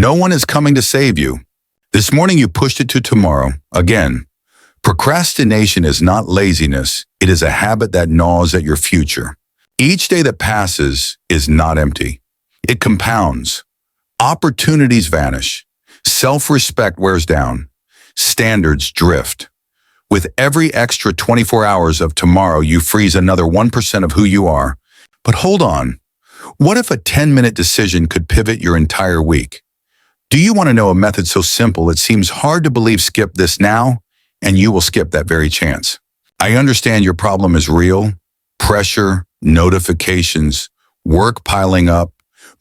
No one is coming to save you. This morning you pushed it to tomorrow. Again, procrastination is not laziness. It is a habit that gnaws at your future. Each day that passes is not empty. It compounds. Opportunities vanish. Self-respect wears down. Standards drift. With every extra 24 hours of tomorrow, you freeze another 1% of who you are. But hold on. What if a 10-minute decision could pivot your entire week? Do you want to know a method so simple it seems hard to believe? Skip this now, and you will skip that very chance. I understand your problem is real. Pressure, notifications, work piling up,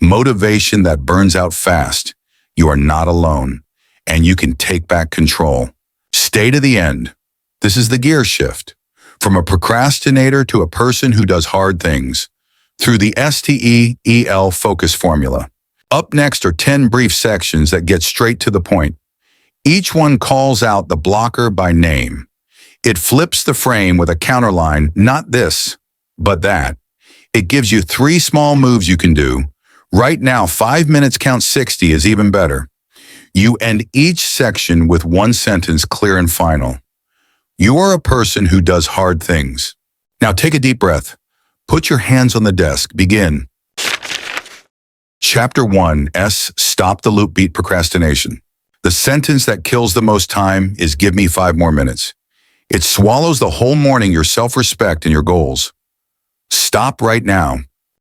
motivation that burns out fast. You are not alone, and you can take back control. Stay to the end. This is the gear shift. From a procrastinator to a person who does hard things. Through the S.T.E.E.L focus formula. Up next are 10 brief sections that get straight to the point. Each one calls out the blocker by name. It flips the frame with a counterline, not this, but that. It gives you 3 small moves you can do. Right now, 5 minutes count 60 is even better. You end each section with one sentence, clear and final. You are a person who does hard things. Now take a deep breath. Put your hands on the desk. Begin. Chapter 1, Stop the Loop, Beat Procrastination. The sentence that kills the most time is give me 5 more minutes. It swallows the whole morning, your self-respect and your goals. Stop right now.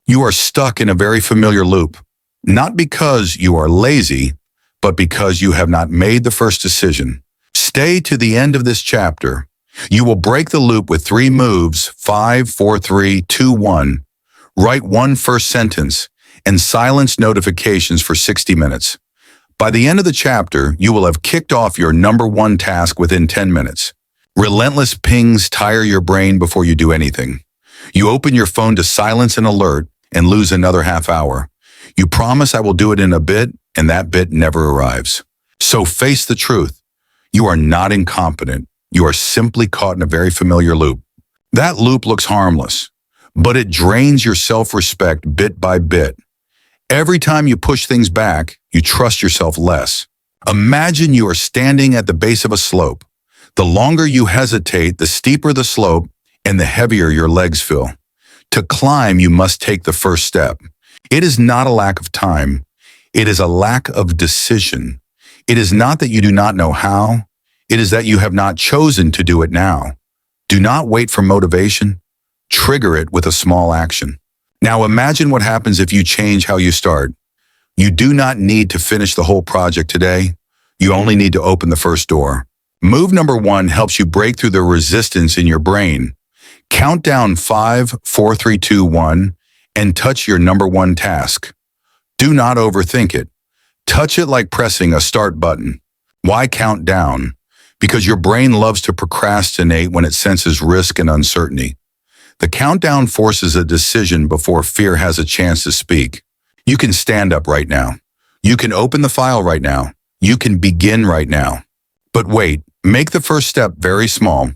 You are stuck in a very familiar loop. Not because you are lazy, but because you have not made the first decision. Stay to the end of this chapter. You will break the loop with 3 moves, 5, 4, 3, 2, 1. Write one first sentence and silence notifications for 60 minutes. By the end of the chapter, you will have kicked off your number 1 task within 10 minutes. Relentless pings tire your brain before you do anything. You open your phone to silence an alert and lose another half hour. You promise I will do it in a bit, and that bit never arrives. So face the truth. You are not incompetent. You are simply caught in a very familiar loop. That loop looks harmless, but it drains your self-respect bit by bit. Every time you push things back, you trust yourself less. Imagine you are standing at the base of a slope. The longer you hesitate, the steeper the slope and the heavier your legs feel. To climb, you must take the first step. It is not a lack of time. It is a lack of decision. It is not that you do not know how. It is that you have not chosen to do it now. Do not wait for motivation. Trigger it with a small action. Now imagine what happens if you change how you start. You do not need to finish the whole project today. You only need to open the first door. Move number 1 helps you break through the resistance in your brain. Count down 5, 4, 3, 2, 1, and touch your number 1 task. Do not overthink it. Touch it like pressing a start button. Why count down? Because your brain loves to procrastinate when it senses risk and uncertainty. The countdown forces a decision before fear has a chance to speak. You can stand up right now. You can open the file right now. You can begin right now. But wait, make the first step very small.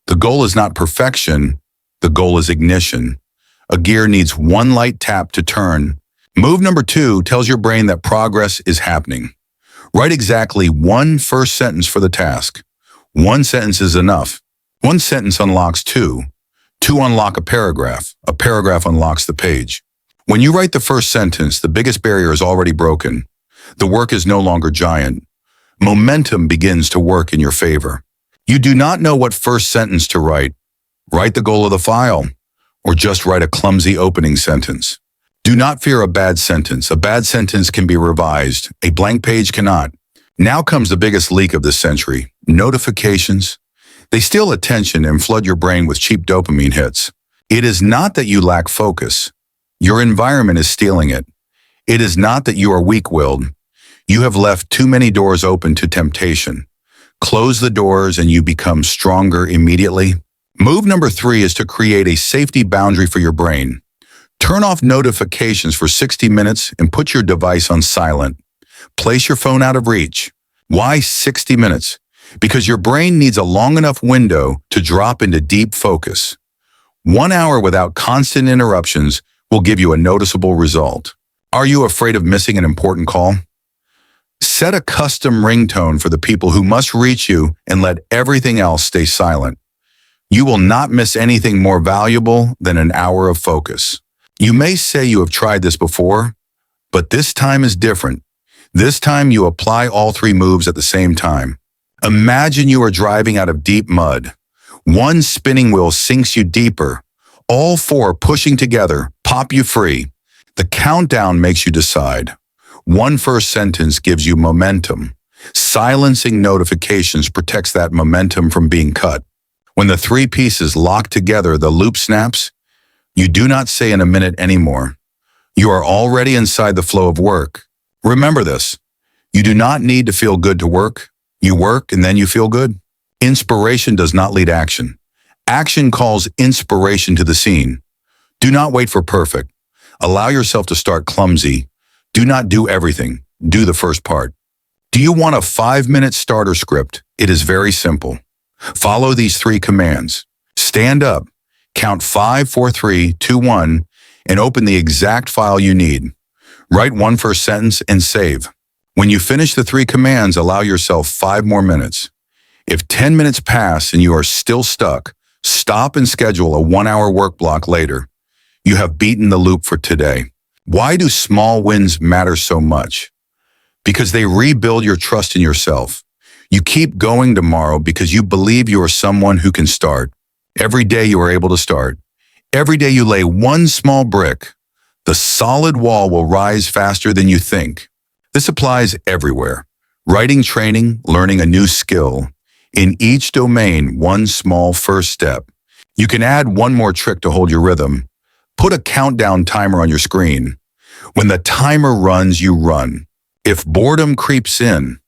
The goal is not perfection. The goal is ignition. A gear needs 1 light tap to turn. Move number 2 tells your brain that progress is happening. Write exactly 1 first sentence for the task. 1 sentence is enough. 1 sentence unlocks 2. 2 unlock a paragraph. A paragraph unlocks the page. When you write the first sentence, the biggest barrier is already broken. The work is no longer giant. Momentum begins to work in your favor. You do not know what first sentence to write. Write the goal of the file, or just write a clumsy opening sentence. Do not fear a bad sentence. A bad sentence can be revised. A blank page cannot. Now comes the biggest leak of this century. Notifications. They steal attention and flood your brain with cheap dopamine hits. It is not that you lack focus. Your environment is stealing it. It is not that you are weak-willed. You have left too many doors open to temptation. Close the doors and you become stronger immediately. Move number 3 is to create a safety boundary for your brain. Turn off notifications for 60 minutes and put your device on silent. Place your phone out of reach. Why 60 minutes? Because your brain needs a long enough window to drop into deep focus. 1 hour without constant interruptions will give you a noticeable result. Are you afraid of missing an important call? Set a custom ringtone for the people who must reach you and let everything else stay silent. You will not miss anything more valuable than an hour of focus. You may say you have tried this before, but this time is different. This time you apply all three moves at the same time. Imagine you are driving out of deep mud. One spinning wheel sinks you deeper. All four pushing together pop you free. The countdown makes you decide. One first sentence gives you momentum. Silencing notifications protects that momentum from being cut. When the three pieces lock together, the loop snaps. You do not say in a minute anymore. You are already inside the flow of work. Remember this. You do not need to feel good to work. You work and then you feel good. Inspiration does not lead action. Action calls inspiration to the scene. Do not wait for perfect. Allow yourself to start clumsy. Do not do everything. Do the first part. Do you want a 5-minute starter script? It is very simple. Follow these 3 commands. Stand up, count 5, 4, 3, 2, 1, and open the exact file you need. Write one first sentence and save. When you finish the 3 commands, allow yourself 5 more minutes. If 10 minutes pass and you are still stuck, stop and schedule a 1-hour work block later. You have beaten the loop for today. Why do small wins matter so much? Because they rebuild your trust in yourself. You keep going tomorrow because you believe you are someone who can start. Every day you are able to start. Every day you lay one small brick, the solid wall will rise faster than you think. This applies everywhere. Writing, training, learning a new skill. In each domain, one small first step. You can add one more trick to hold your rhythm. Put a countdown timer on your screen. When the timer runs, you run. If boredom creeps in,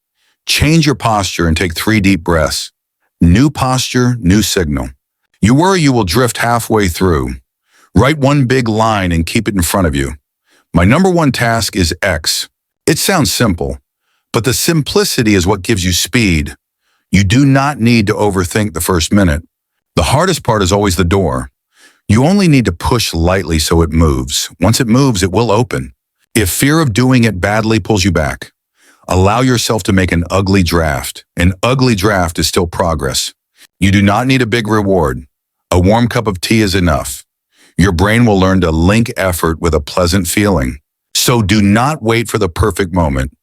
change your posture and take 3 deep breaths. New posture, new signal. You worry you will drift halfway through. Write one big line and keep it in front of you. My number 1 task is X. It sounds simple, but the simplicity is what gives you speed. You do not need to overthink the first minute. The hardest part is always the door. You only need to push lightly so it moves. Once it moves, it will open. If fear of doing it badly pulls you back, allow yourself to make an ugly draft. An ugly draft is still progress. You do not need a big reward. A warm cup of tea is enough. Your brain will learn to link effort with a pleasant feeling. So do not wait for the perfect moment.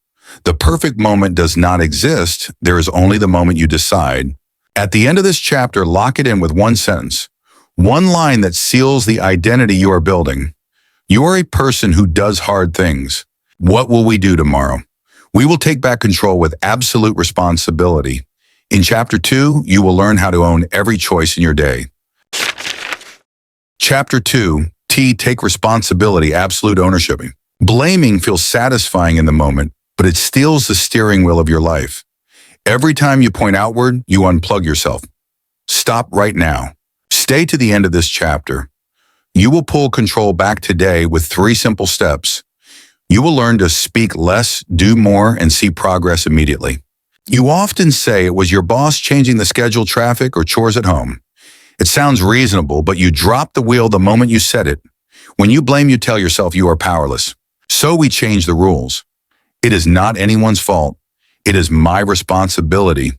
The perfect moment does not exist. There is only the moment you decide. At the end of this chapter, lock it in with one sentence. One line that seals the identity you are building. You are a person who does hard things. What will we do tomorrow? We will take back control with absolute responsibility. In Chapter 2, you will learn how to own every choice in your day. Chapter 2, take responsibility, absolute ownership. Blaming feels satisfying in the moment, but it steals the steering wheel of your life. Every time you point outward, you unplug yourself. Stop right now. Stay to the end of this chapter. You will pull control back today with 3 simple steps. You will learn to speak less, do more, and see progress immediately. You often say it was your boss changing the schedule, traffic, or chores at home. It sounds reasonable, but you drop the wheel the moment you said it. When you blame, you tell yourself you are powerless. So we change the rules. It is not anyone's fault. It is my responsibility.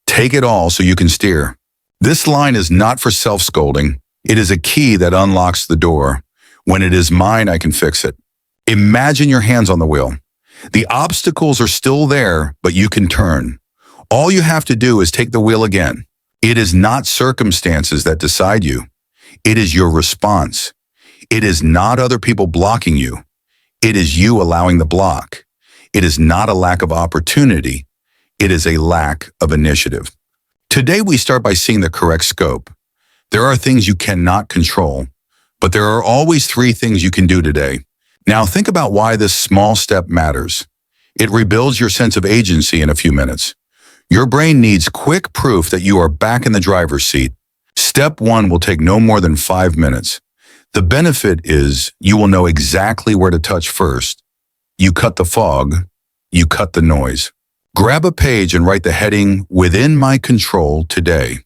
Take it all so you can steer. This line is not for self-scolding. It is a key that unlocks the door. When it is mine, I can fix it. Imagine your hands on the wheel. The obstacles are still there, but you can turn. All you have to do is take the wheel again. It is not circumstances that decide you. It is your response. It is not other people blocking you. It is you allowing the block. It is not a lack of opportunity. It is a lack of initiative. Today, we start by seeing the correct scope. There are things you cannot control, but there are always 3 things you can do today. Now think about why this small step matters. It rebuilds your sense of agency in a few minutes. Your brain needs quick proof that you are back in the driver's seat. Step 1 will take no more than 5 minutes. The benefit is you will know exactly where to touch first. You cut the fog. You cut the noise. Grab a page and write the heading, "Within my control today."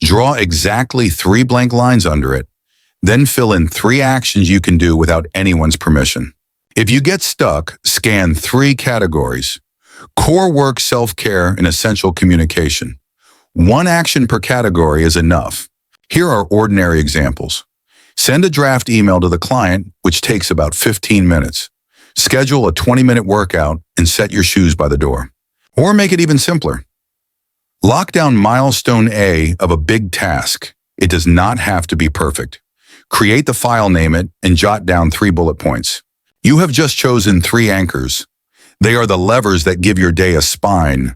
Draw exactly 3 blank lines under it. Then fill in 3 actions you can do without anyone's permission. If you get stuck, scan 3 categories. Core work, self-care, and essential communication. One action per category is enough. Here are ordinary examples. Send a draft email to the client, which takes about 15 minutes. Schedule a 20-minute workout and set your shoes by the door. Or make it even simpler. Lock down milestone A of a big task. It does not have to be perfect. Create the file, name it, and jot down 3 bullet points. You have just chosen 3 anchors. They are the levers that give your day a spine.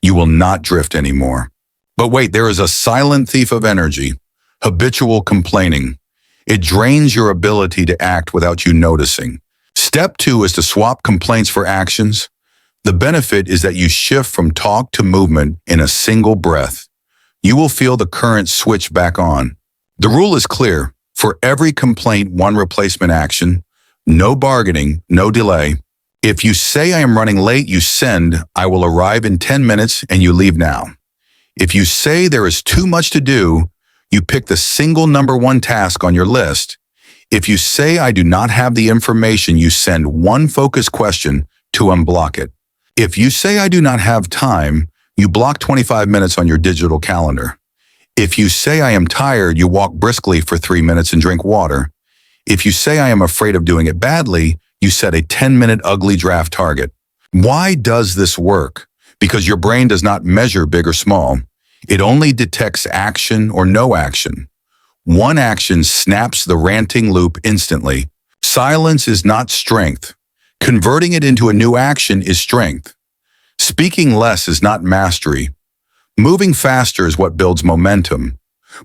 You will not drift anymore. But wait, there is a silent thief of energy, habitual complaining. It drains your ability to act without you noticing. Step 2 is to swap complaints for actions. The benefit is that you shift from talk to movement in a single breath. You will feel the current switch back on. The rule is clear. For every complaint, 1 replacement action. No bargaining, no delay. If you say I am running late, you send I will arrive in 10 minutes and you leave now. If you say there is too much to do, you pick the single number 1 task on your list. If you say I do not have the information, you send 1 focused question to unblock it. If you say I do not have time, you block 25 minutes on your digital calendar. If you say I am tired, you walk briskly for 3 minutes and drink water. If you say I am afraid of doing it badly, you set a 10-minute ugly draft target. Why does this work? Because your brain does not measure big or small. It only detects action or no action. 1 action snaps the ranting loop instantly. Silence is not strength. Converting it into a new action is strength. Speaking less is not mastery. Moving faster is what builds momentum.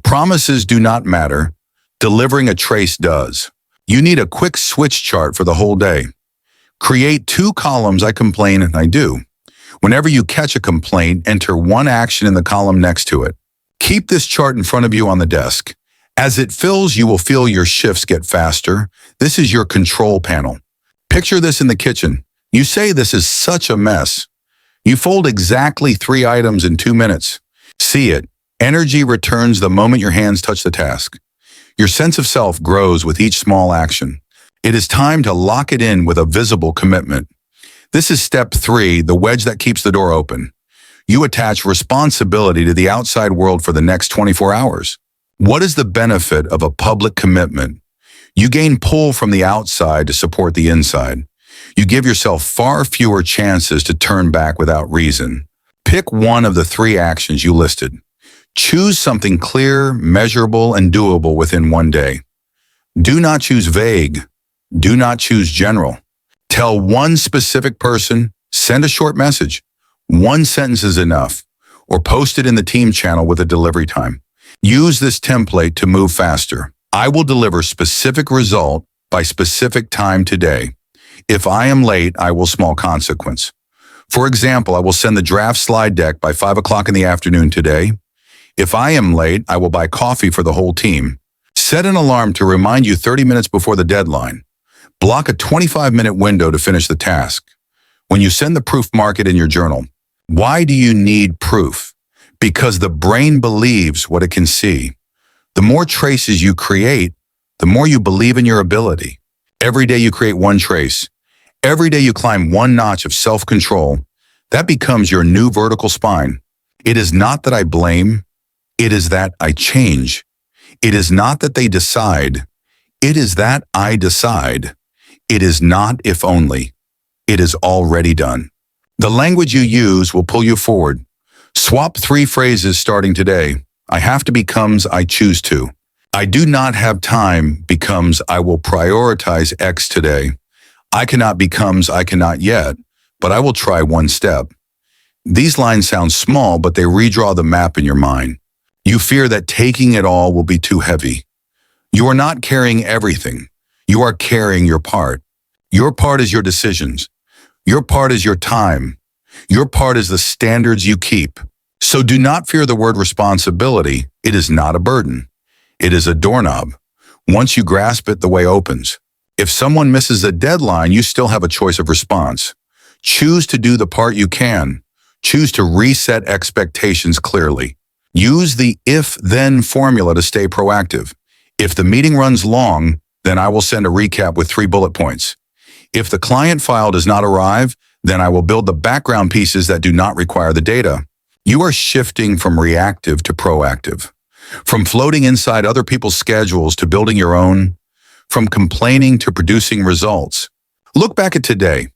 Promises do not matter. Delivering a trace does. You need a quick switch chart for the whole day. Create 2 columns, I complain and I do. Whenever you catch a complaint, enter 1 action in the column next to it. Keep this chart in front of you on the desk. As it fills, you will feel your shifts get faster. This is your control panel. Picture this in the kitchen. You say this is such a mess. You fold exactly 3 items in 2 minutes. See it. Energy returns the moment your hands touch the task. Your sense of self grows with each small action. It is time to lock it in with a visible commitment. This is step 3, the wedge that keeps the door open. You attach responsibility to the outside world for the next 24 hours. What is the benefit of a public commitment? You gain pull from the outside to support the inside. You give yourself far fewer chances to turn back without reason. Pick one of the 3 actions you listed. Choose something clear, measurable, and doable within 1 day. Do not choose vague. Do not choose general. Tell 1 specific person, send a short message. 1 sentence is enough. Or post it in the team channel with a delivery time. Use this template to move faster. I will deliver specific result by specific time today. If I am late, I will small consequence. For example, I will send the draft slide deck by 5 o'clock in the afternoon today. If I am late, I will buy coffee for the whole team. Set an alarm to remind you 30 minutes before the deadline. Block a 25-minute window to finish the task. When you send the proof, mark it in your journal. Why do you need proof? Because the brain believes what it can see. The more traces you create, the more you believe in your ability. Every day you create 1 trace. Every day you climb 1 notch of self-control. That becomes your new vertical spine. It is not that I blame. It is that I change. It is not that they decide. It is that I decide. It is not if only. It is already done. The language you use will pull you forward. Swap 3 phrases starting today. I have to becomes I choose to. I do not have time becomes I will prioritize X today. I cannot becomes I cannot yet, but I will try 1 step. These lines sound small, but they redraw the map in your mind. You fear that taking it all will be too heavy. You are not carrying everything. You are carrying your part. Your part is your decisions. Your part is your time. Your part is the standards you keep. So do not fear the word responsibility. It is not a burden. It is a doorknob. Once you grasp it, the way opens. If someone misses a deadline, you still have a choice of response. Choose to do the part you can. Choose to reset expectations clearly. Use the if-then formula to stay proactive. If the meeting runs long, then I will send a recap with 3 bullet points. If the client file does not arrive, Then I will build the background pieces that do not require the data. You are shifting from reactive to proactive, from floating inside other people's schedules to building your own, from complaining to producing results. Look back at today.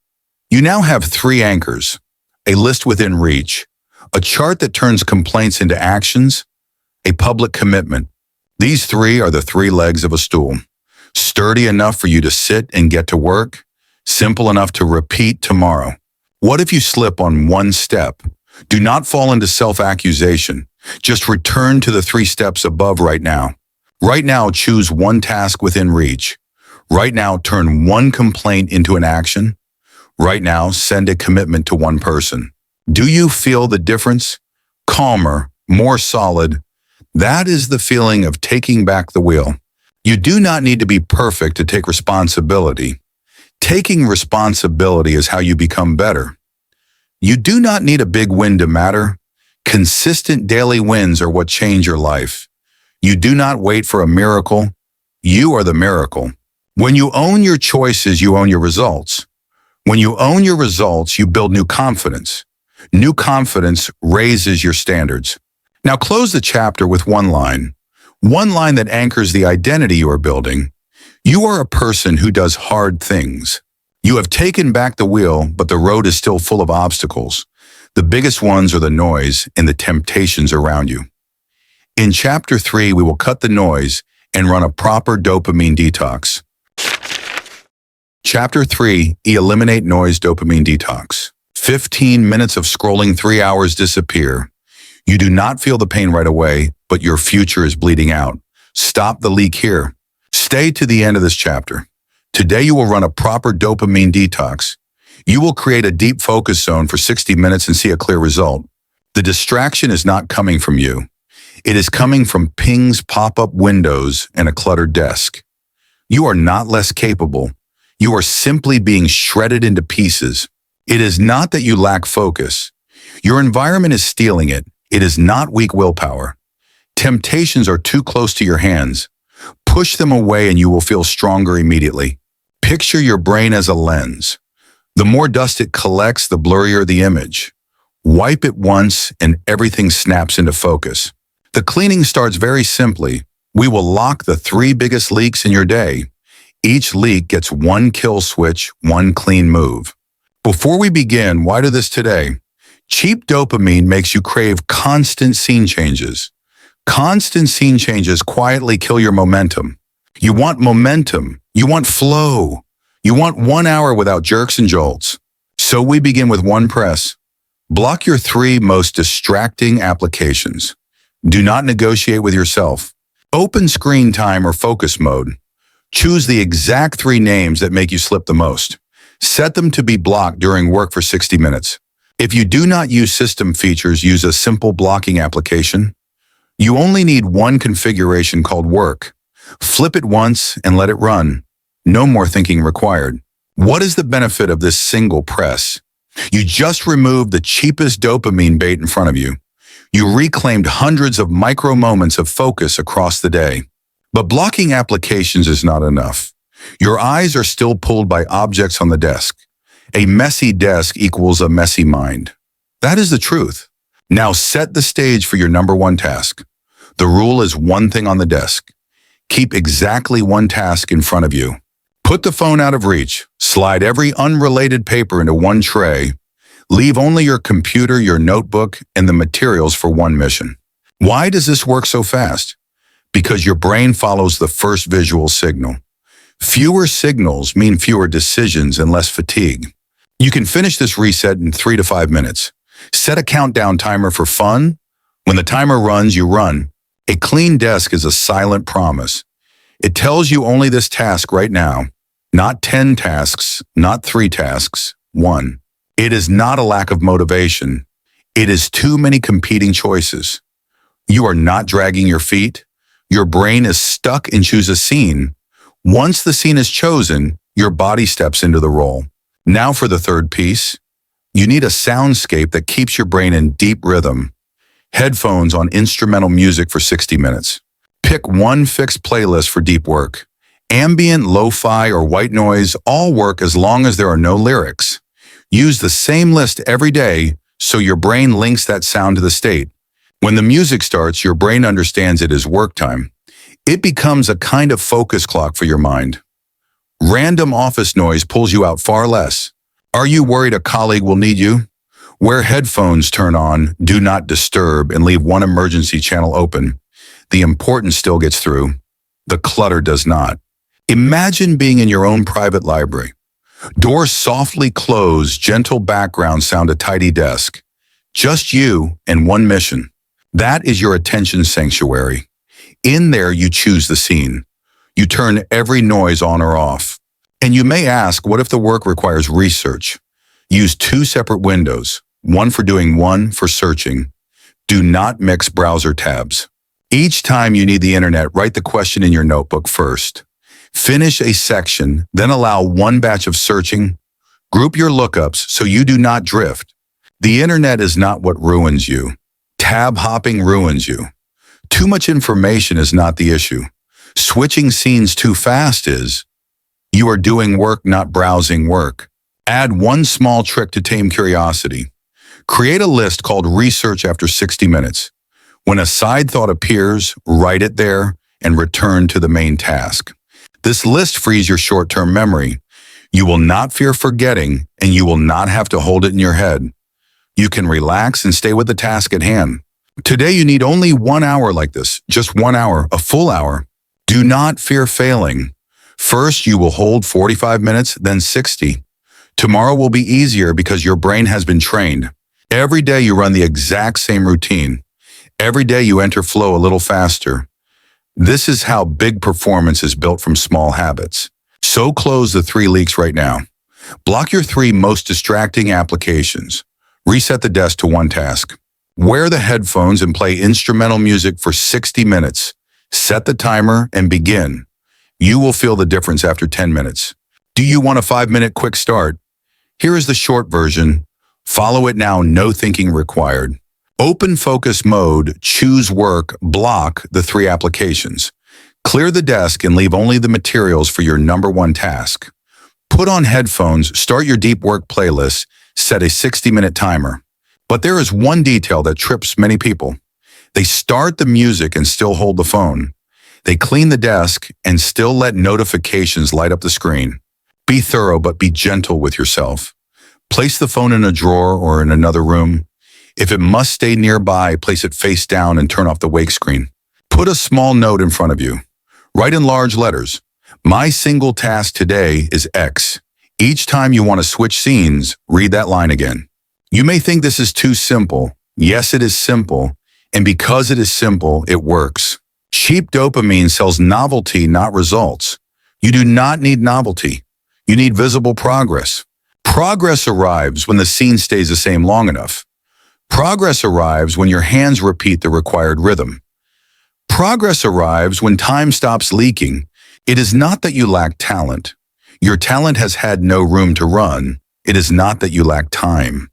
You now have 3 anchors, a list within reach, a chart that turns complaints into actions, a public commitment. These 3 are the 3 legs of a stool. Sturdy enough for you to sit and get to work, simple enough to repeat tomorrow. What if you slip on one step? Do not fall into self-accusation. Just return to the 3 steps above right now. Right now, choose one task within reach. Right now, turn one complaint into an action. Right now, send a commitment to one person. Do you feel the difference? Calmer, more solid. That is the feeling of taking back the wheel. You do not need to be perfect to take responsibility. Taking responsibility is how you become better. You do not need a big win to matter. Consistent daily wins are what change your life. You do not wait for a miracle. You are the miracle. When you own your choices, you own your results. When you own your results, you build new confidence. New confidence raises your standards. Now close the chapter with one line that anchors the identity you are building. You are a person who does hard things. You have taken back the wheel, but the road is still full of obstacles. The biggest ones are the noise and the temptations around you. In Chapter 3, we will cut the noise and run a proper dopamine detox. Chapter 3, Eliminate Noise Dopamine Detox. 15 minutes of scrolling, 3 hours disappear. You do not feel the pain right away, but your future is bleeding out. Stop the leak here. Stay to the end of this chapter. Today you will run a proper dopamine detox. You will create a deep focus zone for 60 minutes and see a clear result. The distraction is not coming from you. It is coming from pings, pop-up windows, and a cluttered desk. You are not less capable. You are simply being shredded into pieces. It is not that you lack focus. Your environment is stealing it. It is not weak willpower. Temptations are too close to your hands. Push them away and you will feel stronger immediately. Picture your brain as a lens. The more dust it collects, the blurrier the image. Wipe it once and everything snaps into focus. The cleaning starts very simply. We will lock the 3 biggest leaks in your day. Each leak gets 1 kill switch, 1 clean move. Before we begin, why do this today? Cheap dopamine makes you crave constant scene changes. Constant scene changes quietly kill your momentum. You want momentum. You want flow. You want 1 hour without jerks and jolts. So we begin with one press. Block your 3 most distracting applications. Do not negotiate with yourself. Open screen time or focus mode. Choose the exact 3 names that make you slip the most. Set them to be blocked during work for 60 minutes. If you do not use system features, use a simple blocking application. You only need one configuration called work. Flip it once and let it run. No more thinking required. What is the benefit of this single press? You just removed the cheapest dopamine bait in front of you. You reclaimed hundreds of micro moments of focus across the day. But blocking applications is not enough. Your eyes are still pulled by objects on the desk. A messy desk equals a messy mind. That is the truth. Now set the stage for your number 1 task. The rule is 1 thing on the desk. Keep exactly 1 task in front of you. Put the phone out of reach. Slide every unrelated paper into 1 tray. Leave only your computer, your notebook, and the materials for 1 mission. Why does this work so fast? Because your brain follows the first visual signal. Fewer signals mean fewer decisions and less fatigue. You can finish this reset in 3 to 5 minutes. Set a countdown timer for fun. When the timer runs, you run. A clean desk is a silent promise. It tells you only this task right now. Not 10 tasks, not 3 tasks, 1. It is not a lack of motivation. It is too many competing choices. You are not dragging your feet. Your brain is stuck and choose a scene. Once the scene is chosen, your body steps into the role. Now for the 3rd piece. You need a soundscape that keeps your brain in deep rhythm. Headphones on instrumental music for 60 minutes. Pick 1 fixed playlist for deep work. Ambient, lo-fi, or white noise all work as long as there are no lyrics. Use the same list every day so your brain links that sound to the state. When the music starts, your brain understands it as work time. It becomes a kind of focus clock for your mind. Random office noise pulls you out far less. Are you worried a colleague will need you? Wear headphones, turn on Do Not Disturb, and leave one emergency channel open. The important still gets through. The clutter does not. Imagine being in your own private library. Doors softly close, gentle background sound, a tidy desk. Just you and one mission. That is your attention sanctuary. In there you choose the scene. You turn every noise on or off. And you may ask, what if the work requires research? Use 2 separate windows, one for doing, one for searching. Do not mix browser tabs. Each time you need the internet, write the question in your notebook first. Finish a section, then allow one batch of searching. Group your lookups so you do not drift. The internet is not what ruins you. Tab hopping ruins you. Too much information is not the issue. Switching scenes too fast is. You are doing work, not browsing work. Add one small trick to tame curiosity. Create a list called Research after 60 minutes. When a side thought appears, write it there and return to the main task. This list frees your short-term memory. You will not fear forgetting, and you will not have to hold it in your head. You can relax and stay with the task at hand. Today you need only 1 hour like this, just 1 hour, a full hour. Do not fear failing. First, you will hold 45 minutes, then 60. Tomorrow will be easier because your brain has been trained. Every day you run the exact same routine. Every day you enter flow a little faster. This is how big performance is built from small habits. So close the 3 leaks right now. Block your 3 most distracting applications. Reset the desk to one task. Wear the headphones and play instrumental music for 60 minutes. Set the timer and begin. You will feel the difference after 10 minutes. Do you want a 5-minute quick start? Here is the short version. Follow it now, no thinking required. Open focus mode, choose work, block the 3 applications. Clear the desk and leave only the materials for your number 1 task. Put on headphones, start your deep work playlist, set a 60-minute timer. But there is one detail that trips many people. They start the music and still hold the phone. They clean the desk and still let notifications light up the screen. Be thorough, but be gentle with yourself. Place the phone in a drawer or in another room. If it must stay nearby, place it face down and turn off the wake screen. Put a small note in front of you. Write in large letters. My single task today is X. Each time you want to switch scenes, read that line again. You may think this is too simple. Yes, it is simple. And because it is simple, it works. Cheap dopamine sells novelty, not results. You do not need novelty. You need visible progress. Progress arrives when the scene stays the same long enough. Progress arrives when your hands repeat the required rhythm. Progress arrives when time stops leaking. It is not that you lack talent. Your talent has had no room to run. It is not that you lack time.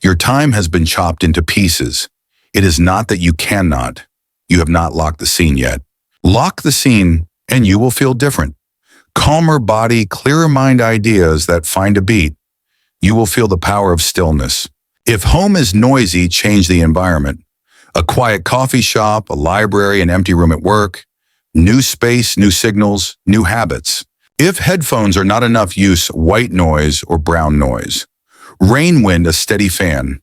Your time has been chopped into pieces. It is not that you cannot. You have not locked the scene yet. Lock the scene and you will feel different. Calmer body, clearer mind ideas that find a beat. You will feel the power of stillness. If home is noisy, change the environment. A quiet coffee shop, a library, an empty room at work. New space, new signals, new habits. If headphones are not enough, use white noise or brown noise. Rain wind, a steady fan.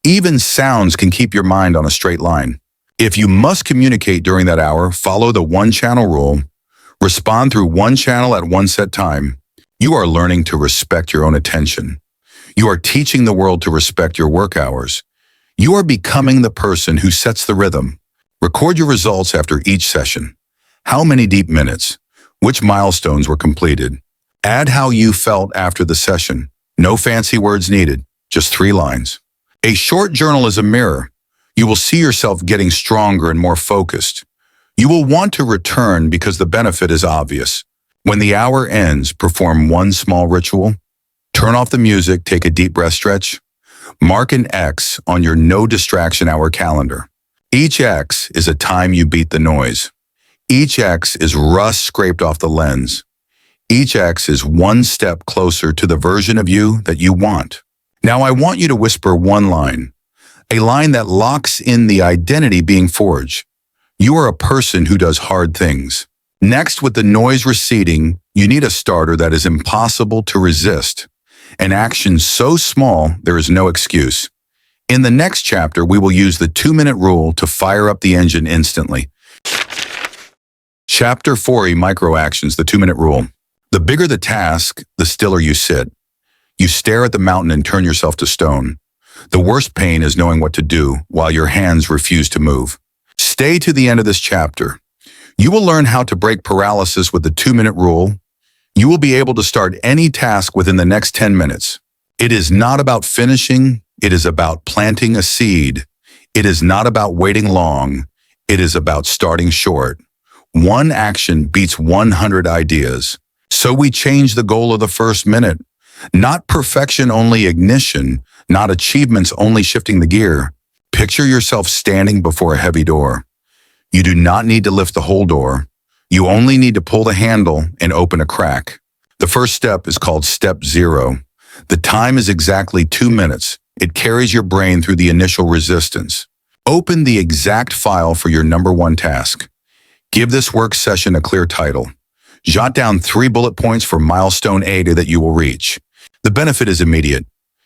Even sounds can keep your mind on a straight line. If you must communicate during that hour, follow the 1-channel rule. Respond through 1 channel at one set time. You are learning to respect your own attention. You are teaching the world to respect your work hours. You are becoming the person who sets the rhythm. Record your results after each session. How many deep minutes? Which milestones were completed? Add how you felt after the session. No fancy words needed, just 3 lines. A short journal is a mirror. You will see yourself getting stronger and more focused. You will want to return because the benefit is obvious. When the hour ends, perform 1 small ritual. Turn off the music, take a deep breath stretch. Mark an X on your no distraction hour calendar. Each X is a time you beat the noise. Each X is rust scraped off the lens. Each X is 1 step closer to the version of you that you want. Now I want you to whisper one line, a line that locks in the identity being forged. You are a person who does hard things. Next, with the noise receding, you need a starter that is impossible to resist. An action so small, there is no excuse. In the next chapter, we will use the 2-minute rule to fire up the engine instantly. Chapter 4, Micro Actions, the 2-minute rule. The bigger the task, the stiller you sit. You stare at the mountain and turn yourself to stone. The worst pain is knowing what to do while your hands refuse to move. Stay to the end of this chapter. You will learn how to break paralysis with the 2-minute rule. You will be able to start any task within the next 10 minutes. It is not about finishing. It is about planting a seed. It is not about waiting long. It is about starting short. One action beats 100 ideas. So we change the goal of the first minute. Not perfection, only ignition. Not achievements, only shifting the gear. Picture yourself standing before a heavy door. You do not need to lift the whole door. You only need to pull the handle and open a crack. The first step is called Step 0. The time is exactly 2 minutes. It carries your brain through the initial resistance. Open the exact file for your number 1 task. Give this work session a clear title. Jot down 3 bullet points for milestone A that you will reach. The benefit is immediate.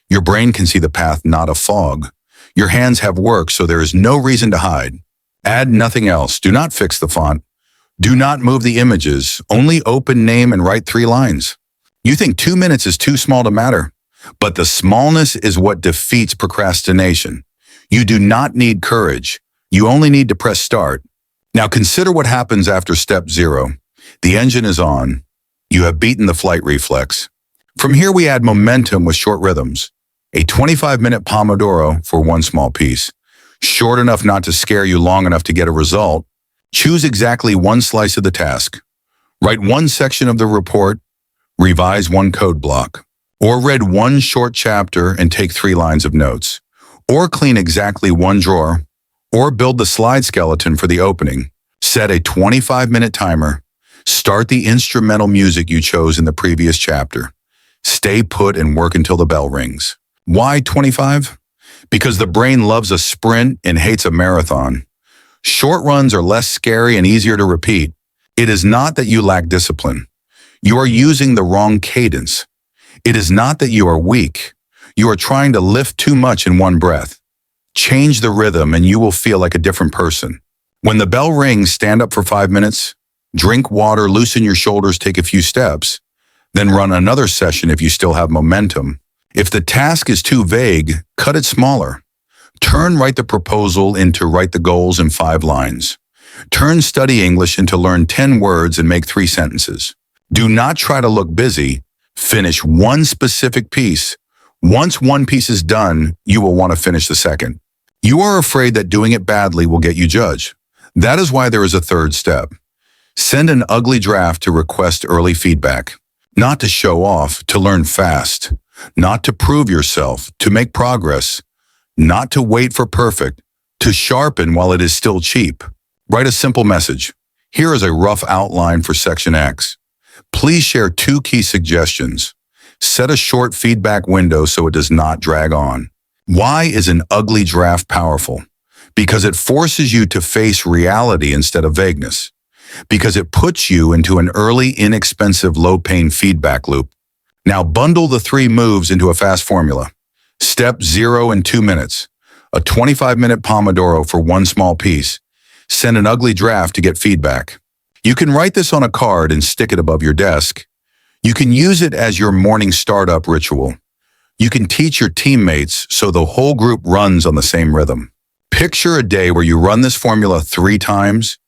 Your brain can see the path, not a fog. Your hands have work, so there is no reason to hide. Add nothing else. Do not fix the font. Do not move the images. Only open name and write 3 lines. You think 2 minutes is too small to matter, but the smallness is what defeats procrastination. You do not need courage. You only need to press start. Now consider what happens after Step 0. The engine is on. You have beaten the flight reflex. From here we add momentum with short rhythms. A 25-minute Pomodoro for one small piece. Short enough not to scare you, long enough to get a result. Choose exactly 1 slice of the task. Write 1 section of the report, revise 1 code block, or read 1 short chapter and take 3 lines of notes, or clean exactly 1 drawer, or build the slide skeleton for the opening. Set a 25-minute timer. Start the instrumental music you chose in the previous chapter. Stay put and work until the bell rings. Why 25? Because the brain loves a sprint and hates a marathon. Short runs are less scary and easier to repeat. It is not that you lack discipline. You are using the wrong cadence. It is not that you are weak. You are trying to lift too much in one breath. Change the rhythm and you will feel like a different person. When the bell rings, stand up for 5 minutes, drink water, loosen your shoulders, take a few steps, then run another session if you still have momentum. If the task is too vague, cut it smaller. Write the proposal into write the goals in 5 lines. Turn study English into learn 10 words and make 3 sentences. Do not try to look busy. Finish 1 specific piece. Once 1 piece is done, you will want to finish the second. You are afraid that doing it badly will get you judged. That is why there is a 3rd step. Send an ugly draft to request early feedback. Not to show off, to learn fast. Not to prove yourself, to make progress. Not to wait for perfect, to sharpen while it is still cheap. Write a simple message. Here is a rough outline for Section X. Please share 2 key suggestions. Set a short feedback window so it does not drag on. Why is an ugly draft powerful? Because it forces you to face reality instead of vagueness. Because it puts you into an early, inexpensive, low-pain feedback loop. Now bundle the 3 moves into a fast formula. Step 0 in 2 minutes. A 25-minute Pomodoro for 1 small piece. Send an ugly draft to get feedback. You can write this on a card and stick it above your desk. You can use it as your morning startup ritual. You can teach your teammates so the whole group runs on the same rhythm. Picture a day where you run this formula 3 times.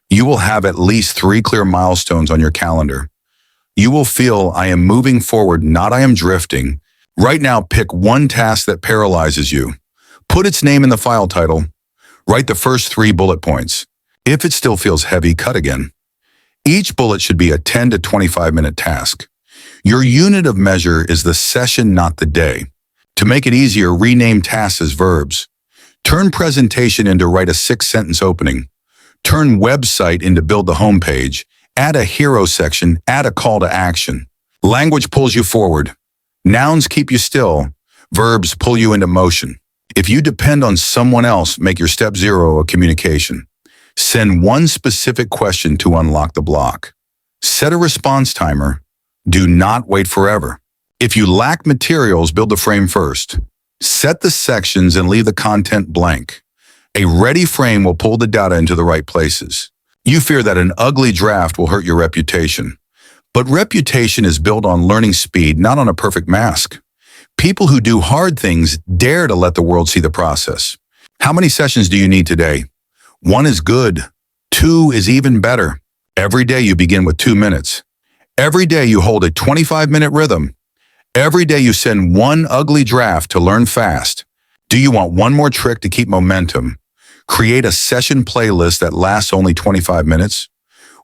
You will have at least 3 clear milestones on your calendar. You will feel I am moving forward, not I am drifting. Right now, pick 1 task that paralyzes you. Put its name in the file title. Write the first 3 bullet points. If it still feels heavy, cut again. Each bullet should be a 10 to 25-minute task. Your unit of measure is the session, not the day. To make it easier, rename tasks as verbs. Turn presentation into write a 6-sentence opening. Turn website into build the homepage. Add a hero section, add a call to action. Language pulls you forward. Nouns keep you still. Verbs pull you into motion. If you depend on someone else, make your step 0 a communication. Send one specific question to unlock the block. Set a response timer. Do not wait forever. If you lack materials, build the frame first. Set the sections and leave the content blank. A ready frame will pull the data into the right places. You fear that an ugly draft will hurt your reputation. But reputation is built on learning speed, not on a perfect mask. People who do hard things dare to let the world see the process. How many sessions do you need today? 1 is good. 2 is even better. Every day you begin with 2 minutes. Every day you hold a 25-minute rhythm. Every day you send one ugly draft to learn fast. Do you want one more trick to keep momentum? Create a session playlist that lasts only 25 minutes.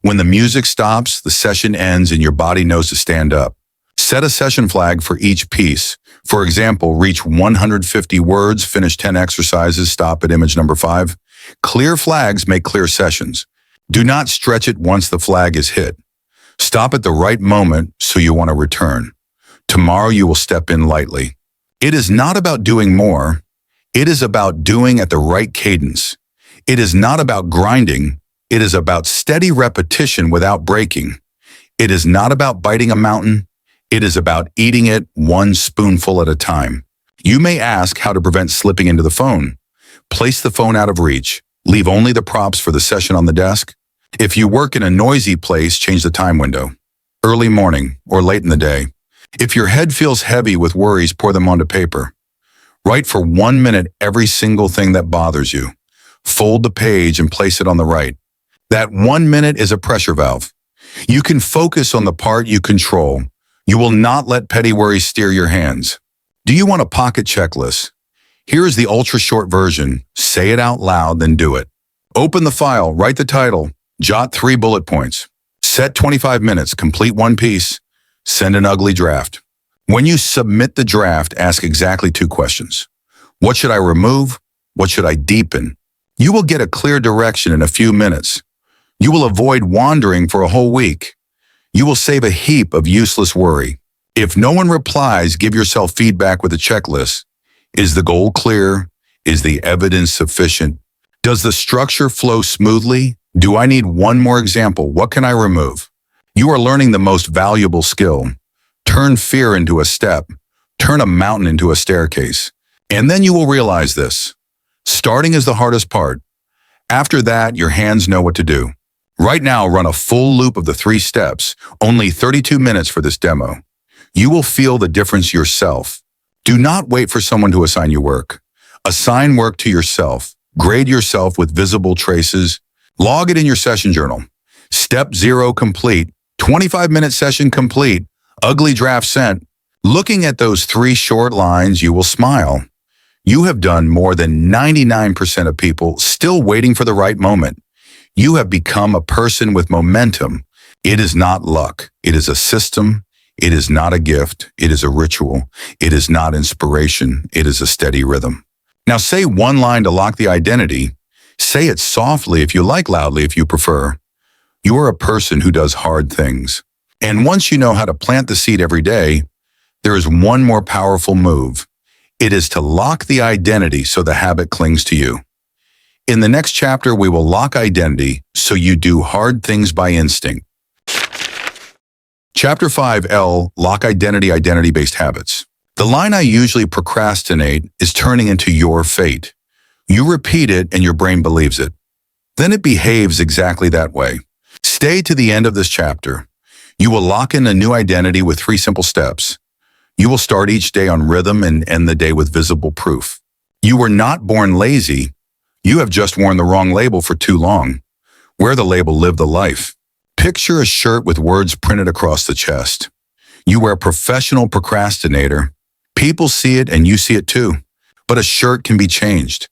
When the music stops, the session ends and your body knows to stand up. Set a session flag for each piece. For example, reach 150 words, finish 10 exercises, stop at image number 5. Clear flags make clear sessions. Do not stretch it once the flag is hit. Stop at the right moment so you want to return. Tomorrow you will step in lightly. It is not about doing more. It is about doing at the right cadence. It is not about grinding. It is about steady repetition without breaking. It is not about biting a mountain. It is about eating it one spoonful at a time. You may ask how to prevent slipping into the phone. Place the phone out of reach. Leave only the props for the session on the desk. If you work in a noisy place, change the time window. Early morning or late in the day. If your head feels heavy with worries, pour them onto paper. Write for 1 minute every single thing that bothers you. Fold the page and place it on the right. That 1 minute is a pressure valve. You can focus on the part you control. You will not let petty worries steer your hands. Do you want a pocket checklist? Here is the ultra-short version. Say it out loud, then do it. Open the file, write the title, jot 3 bullet points. Set 25 minutes, complete 1 piece, send an ugly draft. When you submit the draft, ask exactly 2 questions. What should I remove? What should I deepen? You will get a clear direction in a few minutes. You will avoid wandering for a whole week. You will save a heap of useless worry. If no one replies, give yourself feedback with a checklist. Is the goal clear? Is the evidence sufficient? Does the structure flow smoothly? Do I need one more example? What can I remove? You are learning the most valuable skill. Turn fear into a step. Turn a mountain into a staircase. And then you will realize this. Starting is the hardest part. After that, your hands know what to do. Right now, run a full loop of the 3 steps, only 32 minutes for this demo. You will feel the difference yourself. Do not wait for someone to assign you work. Assign work to yourself. Grade yourself with visible traces. Log it in your session journal. Step 0 complete. 25-minute session complete. Ugly draft sent. Looking at those 3 short lines, you will smile. You have done more than 99% of people still waiting for the right moment. You have become a person with momentum. It is not luck. It is a system. It is not a gift. It is a ritual. It is not inspiration. It is a steady rhythm. Now say 1 line to lock the identity. Say it softly if you like, loudly if you prefer. You are a person who does hard things. And once you know how to plant the seed every day, there is one more powerful move. It is to lock the identity so the habit clings to you. In the next chapter, we will lock identity so you do hard things by instinct. Chapter 5L, Lock Identity, Identity-Based Habits. The line I usually procrastinate is turning into your fate. You repeat it and your brain believes it. Then it behaves exactly that way. Stay to the end of this chapter. You will lock in a new identity with 3 simple steps. You will start each day on rhythm and end the day with visible proof. You were not born lazy. You have just worn the wrong label for too long. Wear the label, live the life. Picture a shirt with words printed across the chest. You are a professional procrastinator. People see it and you see it too. But a shirt can be changed.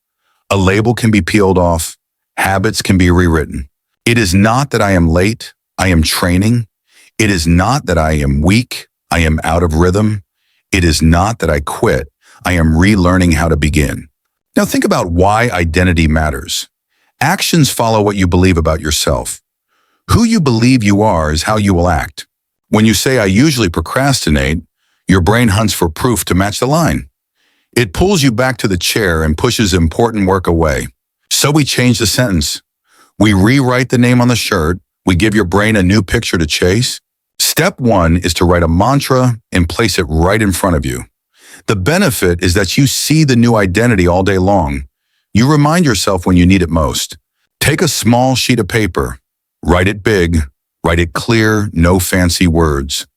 A label can be peeled off. Habits can be rewritten. It is not that I am late. I am training. It is not that I am weak. I am out of rhythm. It is not that I quit. I am relearning how to begin. Now think about why identity matters. Actions follow what you believe about yourself. Who you believe you are is how you will act. When you say, I usually procrastinate, your brain hunts for proof to match the line. It pulls you back to the chair and pushes important work away. So we change the sentence. We rewrite the name on the shirt. We give your brain a new picture to chase. Step 1 is to write a mantra and place it right in front of you. The benefit is that you see the new identity all day long. You remind yourself when you need it most. Take a small sheet of paper. Write it big. Write it clear, no fancy words.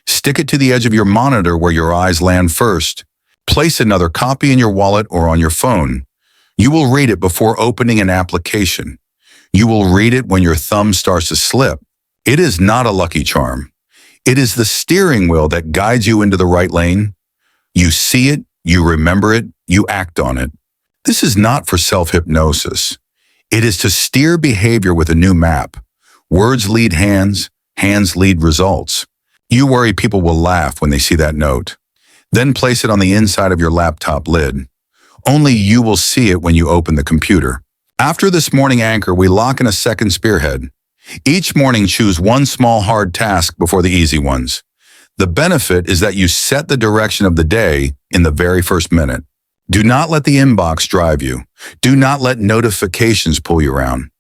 Stick it to the edge of your monitor where your eyes land first. Place another copy in your wallet or on your phone. You will read it before opening an application. You will read it when your thumb starts to slip. It is not a lucky charm. It is the steering wheel that guides you into the right lane. You see it, you remember it, you act on it. This is not for self-hypnosis. It is to steer behavior with a new map. Words lead hands, hands lead results. You worry people will laugh when they see that note. Then place it on the inside of your laptop lid. Only you will see it when you open the computer. After this morning anchor, we lock in a second spearhead. Each morning, choose one small hard task before the easy ones. The benefit is that you set the direction of the day in the very first minute. Do not let the inbox drive you. Do not let notifications pull you around.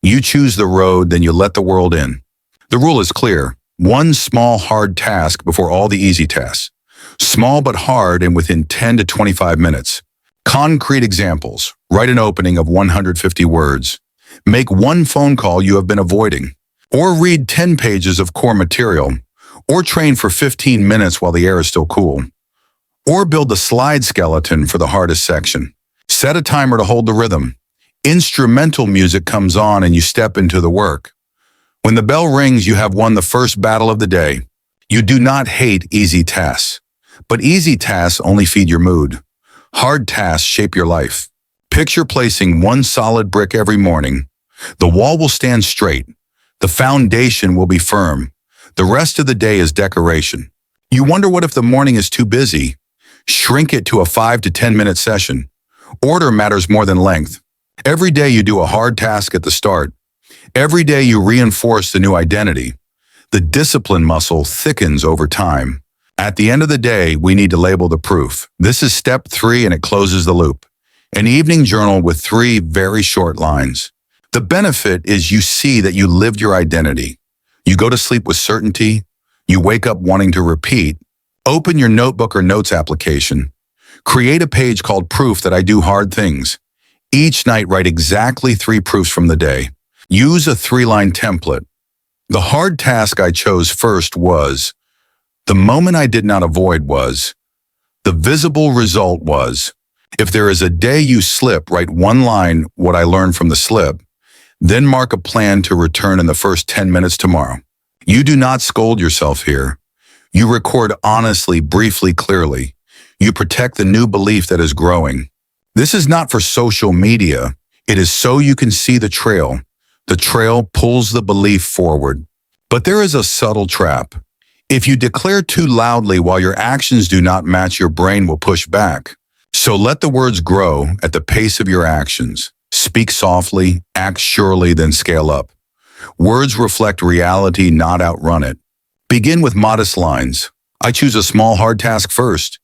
You choose the road, then you let the world in. The rule is clear. One small hard task before all the easy tasks. Small but hard and within 10 to 25 minutes. Concrete examples. Write an opening of 150 words. Make one phone call you have been avoiding. Or read 10 pages of core material. Or train for 15 minutes while the air is still cool. Or build the slide skeleton for the hardest section. Set a timer to hold the rhythm. Instrumental music comes on and you step into the work. When the bell rings, you have won the first battle of the day. You do not hate easy tasks. But easy tasks only feed your mood. Hard tasks shape your life. Picture placing one solid brick every morning. The wall will stand straight. The foundation will be firm. The rest of the day is decoration. You wonder what if the morning is too busy? Shrink it to a 5 to 10 minute session. Order matters more than length. Every day you do a hard task at the start. Every day you reinforce the new identity. The discipline muscle thickens over time. At the end of the day, we need to label the proof. This is step 3 and it closes the loop. An evening journal with 3 very short lines. The benefit is you see that you lived your identity. You go to sleep with certainty. You wake up wanting to repeat. Open your notebook or notes application. Create a page called Proof that I do hard things. Each night write exactly 3 proofs from the day. Use a 3-line template. The hard task I chose first was, the moment I did not avoid was, the visible result was. If there is a day you slip, write 1 line, what I learned from the slip. Then mark a plan to return in the first 10 minutes tomorrow. You do not scold yourself here. You record honestly, briefly, clearly. You protect the new belief that is growing. This is not for social media. It is so you can see the trail. The trail pulls the belief forward. But there is a subtle trap. If you declare too loudly while your actions do not match, your brain will push back. So let the words grow at the pace of your actions. Speak softly, act surely, then scale up. Words reflect reality, not outrun it. Begin with modest lines. I choose a small hard task first.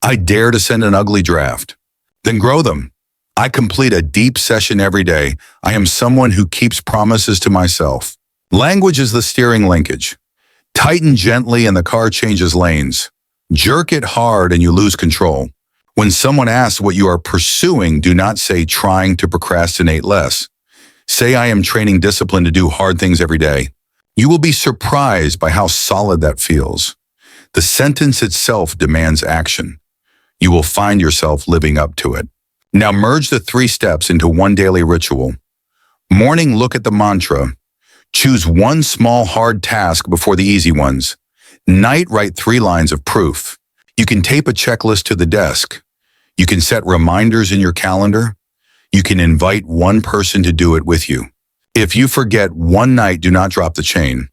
I dare to send an ugly draft. Then grow them. I complete a deep session every day. I am someone who keeps promises to myself. Language is the steering linkage. Tighten gently and the car changes lanes. Jerk it hard and you lose control. When someone asks what you are pursuing, do not say trying to procrastinate less. Say I am training discipline to do hard things every day. You will be surprised by how solid that feels. The sentence itself demands action. You will find yourself living up to it. Now merge the 3 steps into one daily ritual. Morning, look at the mantra. Choose one small hard task before the easy ones. Night, write 3 lines of proof. You can tape a checklist to the desk. You can set reminders in your calendar. You can invite one person to do it with you. If you forget one night, do not drop the chain.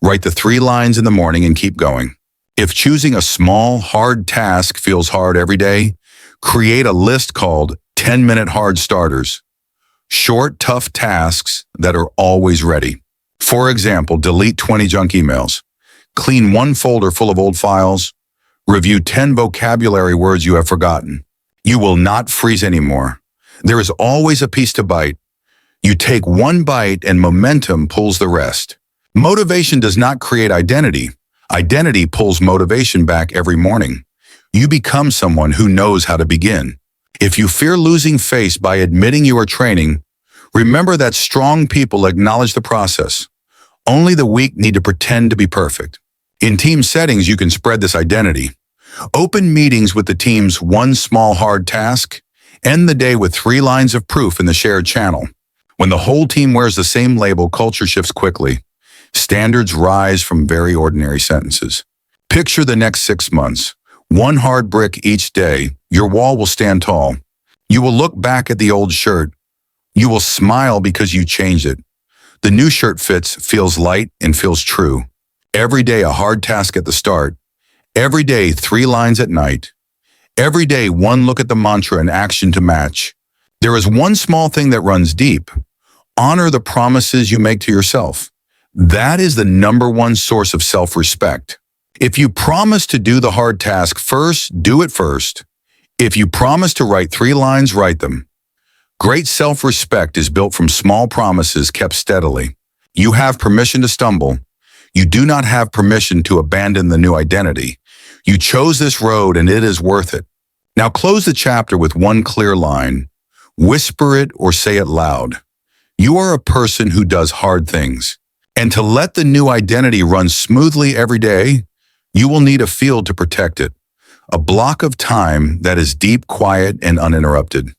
Write the 3 lines in the morning and keep going. If choosing a small, hard task feels hard every day, create a list called 10-minute hard starters. Short, tough tasks that are always ready. For example, delete 20 junk emails. Clean 1 folder full of old files. Review 10 vocabulary words you have forgotten. You will not freeze anymore. There is always a piece to bite. You take one bite and momentum pulls the rest. Motivation does not create identity. Identity pulls motivation back every morning. You become someone who knows how to begin. If you fear losing face by admitting you are training, remember that strong people acknowledge the process. Only the weak need to pretend to be perfect. In team settings, you can spread this identity. Open meetings with the team's one small hard task. End the day with 3 lines of proof in the shared channel. When the whole team wears the same label, culture shifts quickly. Standards rise from very ordinary sentences. Picture the next 6 months. 1 hard brick each day. Your wall will stand tall. You will look back at the old shirt. You will smile because you changed it. The new shirt fits, feels light, and feels true. Every day a hard task at the start. Every day 3 lines at night. Every day 1 look at the mantra and action to match. There is one small thing that runs deep. Honor the promises you make to yourself. That is the #1 source of self-respect. If you promise to do the hard task first, do it first. If you promise to write 3 lines, write them. Great self-respect is built from small promises kept steadily. You have permission to stumble. You do not have permission to abandon the new identity. You chose this road and it is worth it. Now close the chapter with 1 clear line. Whisper it or say it loud. You are a person who does hard things. And to let the new identity run smoothly every day, you will need a field to protect it. A block of time that is deep, quiet, and uninterrupted.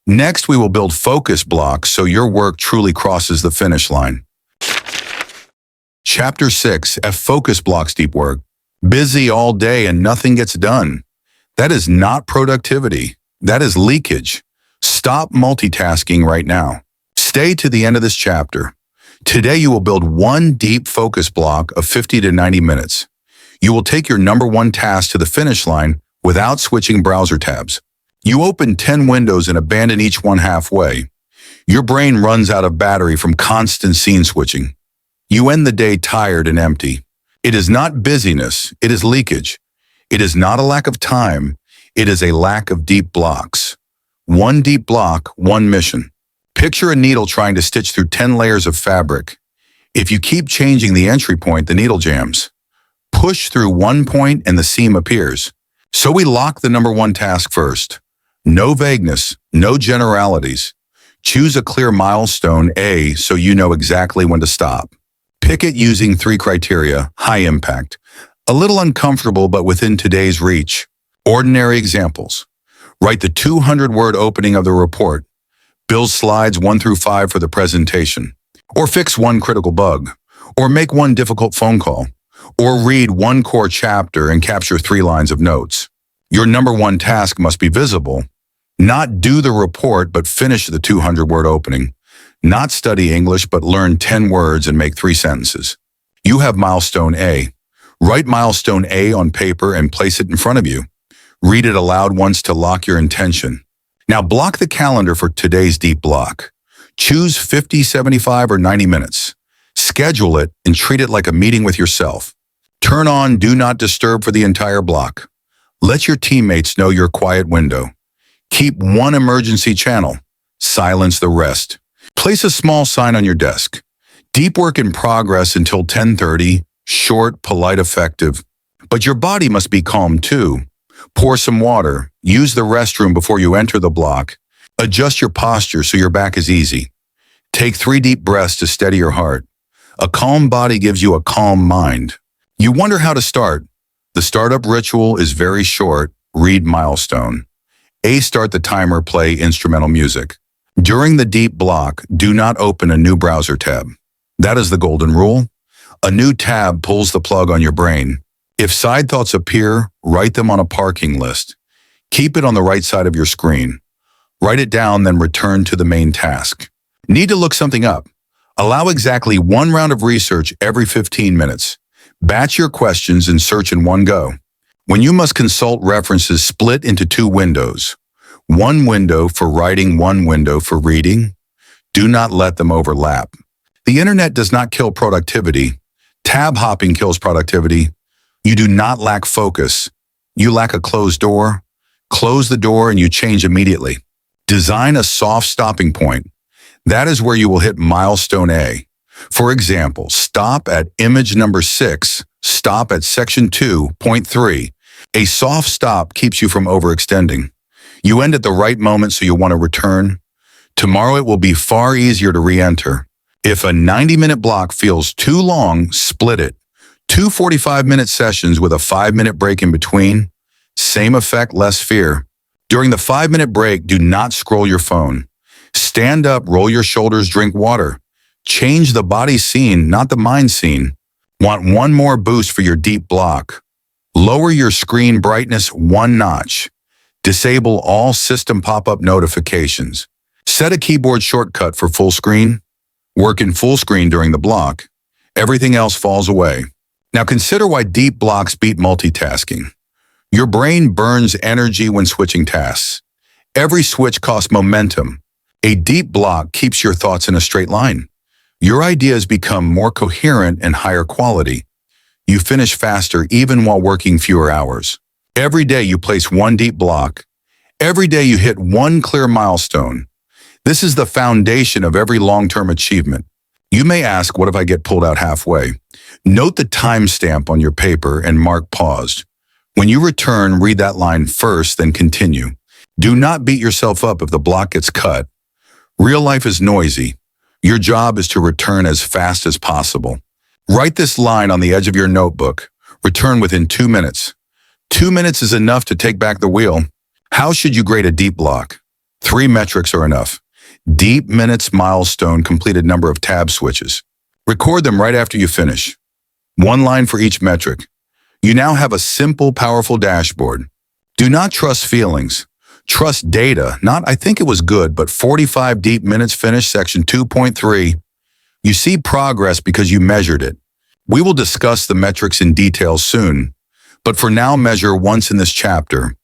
Next, we will build focus blocks so your work truly crosses the finish line. Chapter 6, F focus blocks deep work. Busy all day and nothing gets done. That is not productivity. That is leakage. Stop multitasking right now. Stay to the end of this chapter. Today you will build 1 deep focus block of 50 to 90 minutes. You will take your #1 task to the finish line without switching browser tabs. You open 10 windows and abandon each one halfway. Your brain runs out of battery from constant scene switching. You end the day tired and empty. It is not busyness, it is leakage. It is not a lack of time, it is a lack of deep blocks. 1 deep block, 1 mission. Picture a needle trying to stitch through 10 layers of fabric. If you keep changing the entry point, the needle jams. Push through 1 point and the seam appears. So we lock the #1 task first. No vagueness, no generalities. Choose a clear milestone, A, so you know exactly when to stop. Pick it using 3 criteria: high impact, a little uncomfortable but within today's reach. Ordinary examples. Write the 200-word opening of the report. Build slides 1 through 5 for the presentation. Or fix 1 critical bug. Or make 1 difficult phone call. Or read 1 core chapter and capture 3 lines of notes. Your #1 task must be visible. Not do the report, but finish the 200-word opening. Not study English, but learn 10 words and make 3 sentences. You have milestone A. Write milestone A on paper and place it in front of you. Read it aloud once to lock your intention. Now block the calendar for today's deep block. Choose 50, 75, or 90 minutes. Schedule it and treat it like a meeting with yourself. Turn on Do Not Disturb for the entire block. Let your teammates know your quiet window. Keep 1 emergency channel. Silence the rest. Place a small sign on your desk. Deep work in progress until 10:30. Short, polite, effective. But your body must be calm too. Pour some water. Use the restroom before you enter the block. Adjust your posture so your back is easy. Take 3 deep breaths to steady your heart. A calm body gives you a calm mind. You wonder how to start. The startup ritual is very short. Read milestone. A. Start the timer, play instrumental music. During the deep block, do not open a new browser tab. That is the golden rule. A new tab pulls the plug on your brain. If side thoughts appear, write them on a parking list. Keep it on the right side of your screen. Write it down, then return to the main task. Need to look something up. Allow exactly 1 round of research every 15 minutes. Batch your questions and search in one go. When you must consult references, split into 2 windows. 1 window for writing, 1 window for reading. Do not let them overlap. The internet does not kill productivity. Tab hopping kills productivity. You do not lack focus. You lack a closed door. Close the door and you change immediately. Design a soft stopping point. That is where you will hit milestone A. For example, stop at image number 6, stop at section 2.3. A soft stop keeps you from overextending. You end at the right moment so you'll want to return. Tomorrow it will be far easier to re-enter. If a 90-minute block feels too long, split it. 2 45-minute sessions with a 5-minute break in between. Same effect, less fear. During the 5-minute break, do not scroll your phone. Stand up, roll your shoulders, drink water. Change the body scene, not the mind scene. Want one more boost for your deep block? Lower your screen brightness 1 notch. Disable all system pop-up notifications. Set a keyboard shortcut for full screen. Work in full screen during the block. Everything else falls away. Now consider why deep blocks beat multitasking. Your brain burns energy when switching tasks. Every switch costs momentum. A deep block keeps your thoughts in a straight line. Your ideas become more coherent and higher quality. You finish faster even while working fewer hours. Every day you place one deep block. Every day you hit one clear milestone. This is the foundation of every long-term achievement. You may ask, what if I get pulled out halfway? Note the timestamp on your paper and mark paused. When you return, read that line first, then continue. Do not beat yourself up if the block gets cut. Real life is noisy. Your job is to return as fast as possible. Write this line on the edge of your notebook. Return within 2 minutes. 2 minutes is enough to take back the wheel. How should you grade a deep block? 3 metrics are enough. Deep minutes milestone, completed number of tab switches. Record them right after you finish. 1 line for each metric. You now have a simple, powerful dashboard. Do not trust feelings. Trust data, not I think it was good, but 45 deep minutes finished, section 2.3. You see progress because you measured it. We will discuss the metrics in detail soon, but for now measure once in this chapter.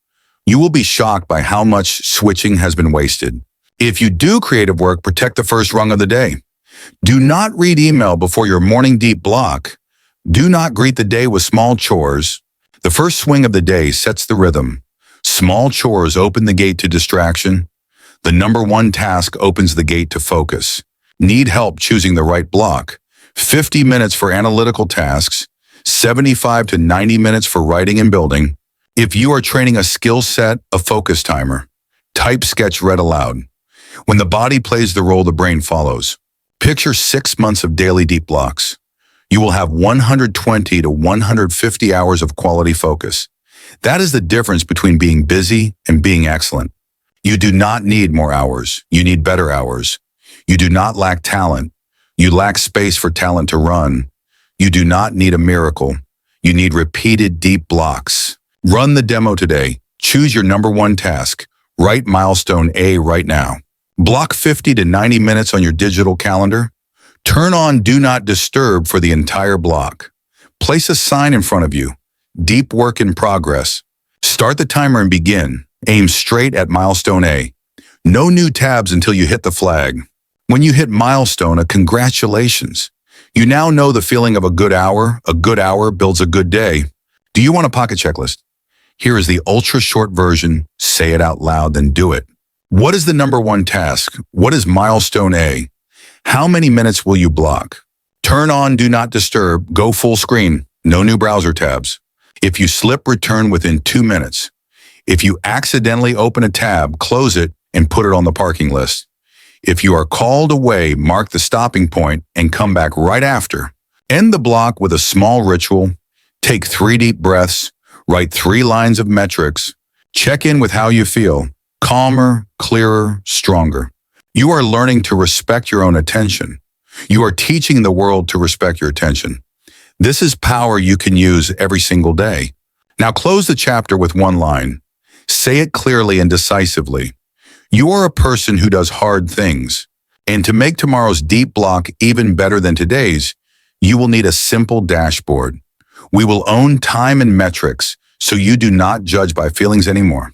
You will be shocked by how much switching has been wasted. If you do creative work, protect the first rung of the day. Do not read email before your morning deep block. Do not greet the day with small chores. The first swing of the day sets the rhythm. Small chores open the gate to distraction. The number 1 task opens the gate to focus. Need help choosing the right block. 50 minutes for analytical tasks. 75 to 90 minutes for writing and building. If you are training a skill set, a focus timer. Type, sketch, read aloud. When the body plays the role, the brain follows. Picture 6 months of daily deep blocks. You will have 120 to 150 hours of quality focus. That is the difference between being busy and being excellent. You do not need more hours. You need better hours. You do not lack talent. You lack space for talent to run. You do not need a miracle. You need repeated deep blocks. Run the demo today. Choose your number 1 task. Write milestone A right now. Block 50 to 90 minutes on your digital calendar. Turn on Do Not Disturb for the entire block. Place a sign in front of you. Deep work in progress. Start the timer and begin. Aim straight at milestone A. No new tabs until you hit the flag. When you hit milestone, a congratulations. You now know the feeling of a good hour. A good hour builds a good day. Do you want a pocket checklist? Here is the ultra short version. Say it out loud, then do it. What is the number 1 task? What is milestone A? How many minutes will you block? Turn on Do Not Disturb. Go full screen. No new browser tabs. If you slip, return within 2 minutes. If you accidentally open a tab, close it and put it on the parking list. If you are called away, mark the stopping point and come back right after. End the block with a small ritual. Take 3 deep breaths. Write 3 lines of metrics. Check in with how you feel. Calmer, clearer, stronger. You are learning to respect your own attention. You are teaching the world to respect your attention. This is power you can use every single day. Now close the chapter with 1 line. Say it clearly and decisively. You are a person who does hard things. And to make tomorrow's deep block even better than today's, you will need a simple dashboard. We will own time and metrics, so you do not judge by feelings anymore.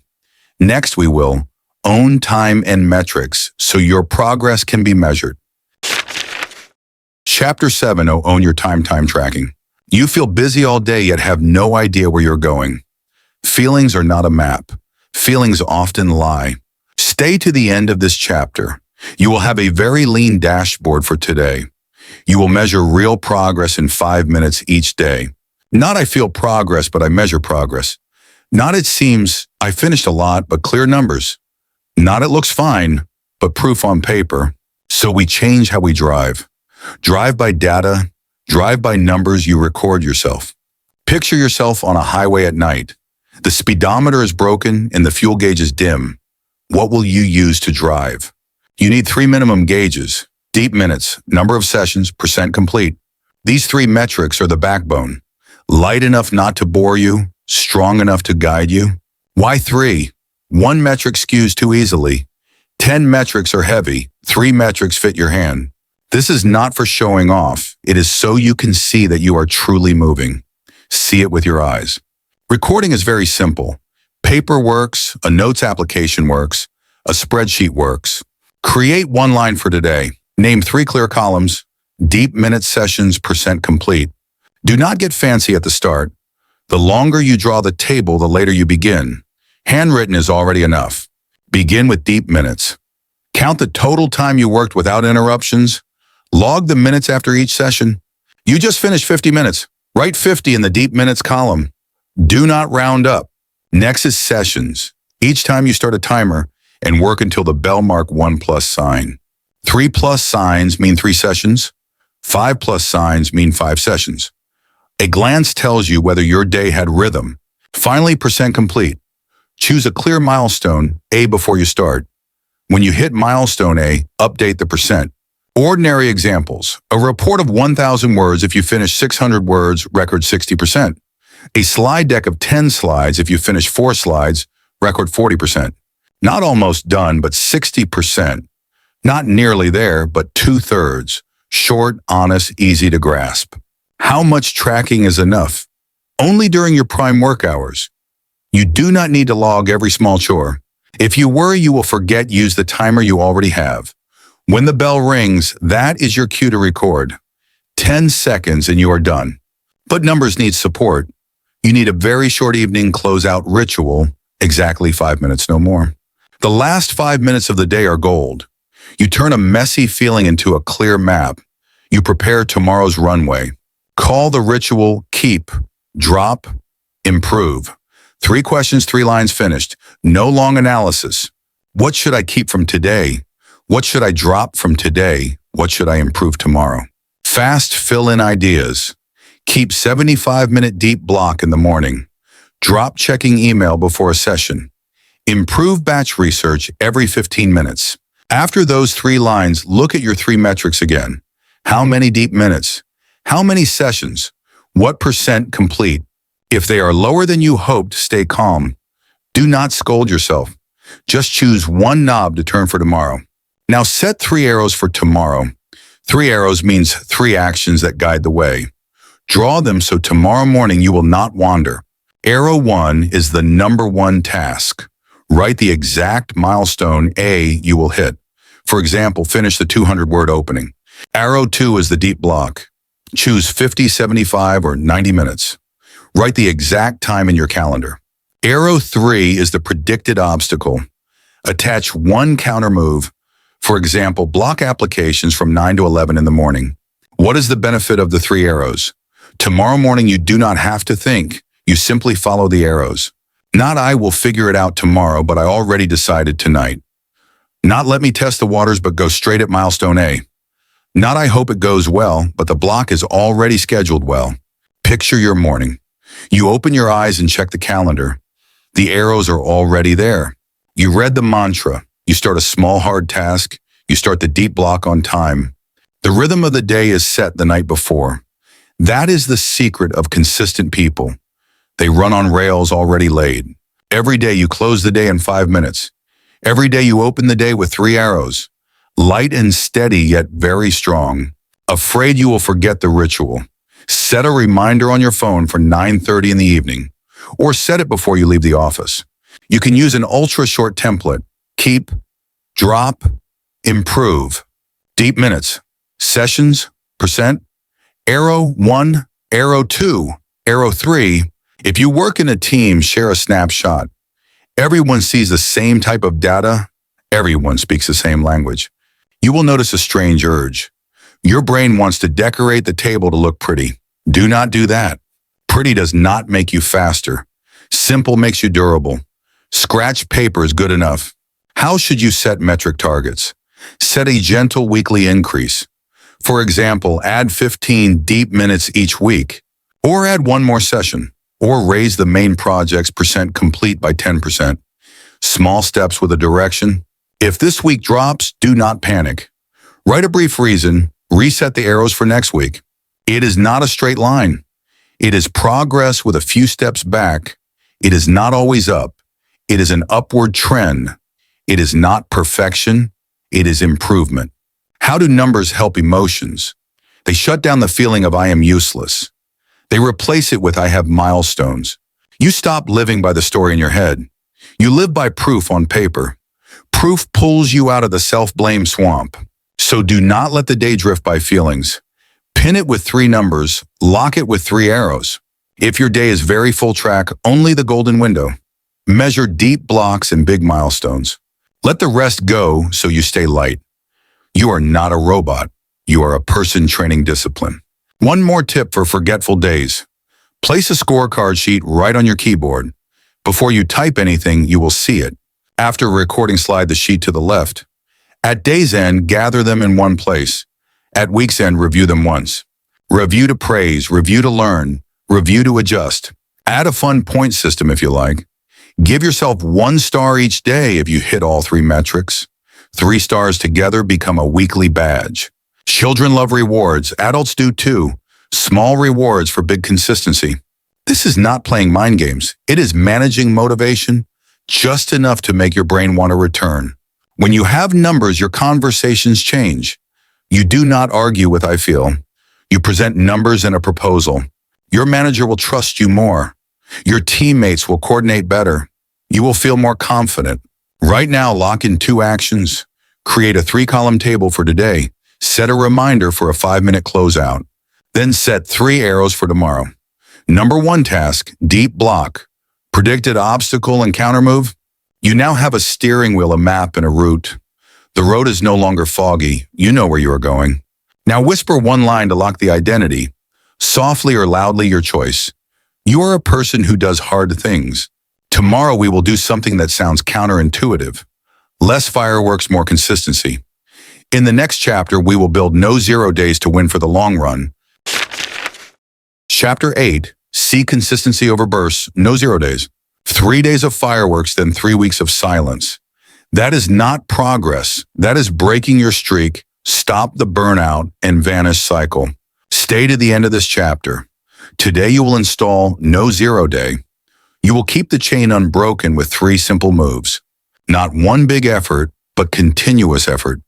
Next, we will own time and metrics, so your progress can be measured. Chapter 7, Own Your Time Tracking. You feel busy all day yet have no idea where you're going. Feelings are not a map. Feelings often lie. Stay to the end of this chapter. You will have a very lean dashboard for today. You will measure real progress in 5 minutes each day. Not I feel progress, but I measure progress. Not it seems I finished a lot, but clear numbers. Not it looks fine, but proof on paper. So we change how we drive. Drive by data, drive by numbers you record yourself. Picture yourself on a highway at night. The speedometer is broken and the fuel gauge is dim. What will you use to drive? You need 3 minimum gauges: deep minutes, number of sessions, percent complete. These 3 metrics are the backbone. Light enough not to bore you, strong enough to guide you. Why 3? 1 metric skews too easily. 10 metrics are heavy, 3 metrics fit your hand. This is not for showing off. It is so you can see that you are truly moving. See it with your eyes. Recording is very simple. Paper works, a notes application works, a spreadsheet works. Create 1 line for today. Name 3 clear columns, deep minute sessions, percent complete. Do not get fancy at the start. The longer you draw the table, the later you begin. Handwritten is already enough. Begin with deep minutes. Count the total time you worked without interruptions. Log the minutes after each session. You just finished 50 minutes. Write 50 in the deep minutes column. Do not round up. Next is sessions. Each time you start a timer and work until the bell mark 1+ sign. 3+ signs mean 3 sessions. 5+ signs mean 5 sessions. A glance tells you whether your day had rhythm. Finally, percent complete. Choose a clear milestone, A, before you start. When you hit milestone A, update the percent. Ordinary examples. A report of 1,000 words if you finish 600 words, record 60%. A slide deck of 10 slides if you finish 4 slides, record 40%. Not almost done, but 60%. Not nearly there, but 2/3. Short, honest, easy to grasp. How much tracking is enough? Only during your prime work hours. You do not need to log every small chore. If you worry you will forget, use the timer you already have. When the bell rings, that is your cue to record. 10 seconds and you are done. But numbers need support. You need a very short evening closeout ritual, exactly 5 minutes, no more. The last 5 minutes of the day are gold. You turn a messy feeling into a clear map. You prepare tomorrow's runway. Call the ritual keep, drop, improve. 3 questions, 3 lines finished. No long analysis. What should I keep from today? What should I drop from today? What should I improve tomorrow? Fast fill-in ideas. Keep 75-minute deep block in the morning. Drop checking email before a session. Improve batch research every 15 minutes. After those 3 lines, look at your 3 metrics again. How many deep minutes? How many sessions? What percent complete? If they are lower than you hoped, stay calm. Do not scold yourself. Just choose 1 knob to turn for tomorrow. Now set 3 arrows for tomorrow. 3 arrows means 3 actions that guide the way. Draw them so tomorrow morning you will not wander. Arrow 1 is the number 1 task. Write the exact milestone A you will hit. For example, finish the 200-word opening. Arrow 2 is the deep block. Choose 50, 75, or 90 minutes. Write the exact time in your calendar. Arrow 3 is the predicted obstacle. Attach 1 counter move. For example, block applications from 9 to 11 in the morning. What is the benefit of the 3 arrows? Tomorrow morning you do not have to think. You simply follow the arrows. Not I will figure it out tomorrow, but I already decided tonight. Not let me test the waters, but go straight at milestone A. Not I hope it goes well, but the block is already scheduled well. Picture your morning. You open your eyes and check the calendar. The arrows are already there. You read the mantra. You start a small, hard task. You start the deep block on time. The rhythm of the day is set the night before. That is the secret of consistent people. They run on rails already laid. Every day you close the day in 5 minutes. Every day you open the day with 3 arrows. Light and steady, yet very strong. Afraid you will forget the ritual. Set a reminder on your phone for 9:30 in the evening, or set it before you leave the office. You can use an ultra-short template. Keep, drop, improve. Deep minutes, sessions, percent. Arrow 1, arrow 2, arrow 3. If you work in a team, share a snapshot. Everyone sees the same type of data. Everyone speaks the same language. You will notice a strange urge. Your brain wants to decorate the table to look pretty. Do not do that. Pretty does not make you faster. Simple makes you durable. Scratch paper is good enough. How should you set metric targets? Set a gentle weekly increase. For example, add 15 deep minutes each week, or add one more session, or raise the main project's percent complete by 10%. Small steps with a direction. If this week drops, do not panic. Write a brief reason, reset the arrows for next week. It is not a straight line. It is progress with a few steps back. It is not always up. It is an upward trend. It is not perfection. It is improvement. How do numbers help emotions? They shut down the feeling of I am useless. They replace it with I have milestones. You stop living by the story in your head. You live by proof on paper. Proof pulls you out of the self-blame swamp. So do not let the day drift by feelings. Pin it with 3 numbers, lock it with 3 arrows. If your day is very full track, only the golden window. Measure deep blocks and big milestones. Let the rest go so you stay light. You are not a robot. You are a person training discipline. One more tip for forgetful days. Place a scorecard sheet right on your keyboard. Before you type anything, you will see it. After recording, slide the sheet to the left. At day's end, gather them in one place. At week's end, review them once. Review to praise, review to learn, review to adjust. Add a fun point system if you like. Give yourself 1 star each day if you hit all 3 metrics. 3 stars together become a weekly badge. Children love rewards, adults do too. Small rewards for big consistency. This is not playing mind games. It is managing motivation, just enough to make your brain want to return. When you have numbers, your conversations change. You do not argue with I feel. You present numbers and a proposal. Your manager will trust you more. Your teammates will coordinate better. You will feel more confident. Right now, lock in 2 actions. Create a 3-column table for today. Set a reminder for a 5-minute closeout. Then set 3 arrows for tomorrow. Number 1 task, deep block. Predicted obstacle and counter move. You now have a steering wheel, a map, and a route. The road is no longer foggy. You know where you are going. Now whisper 1 line to lock the identity. Softly or loudly, your choice. You are a person who does hard things. Tomorrow we will do something that sounds counterintuitive. Less fireworks, more consistency. In the next chapter, we will build no 0 days to win for the long run. Chapter 8, see consistency over bursts, no 0 days. 3 days of fireworks, then 3 weeks of silence. That is not progress. That is breaking your streak, stop the burnout, and vanish cycle. Stay to the end of this chapter. Today you will install no 0 day. You will keep the chain unbroken with 3 simple moves. Not 1 big effort, but continuous effort.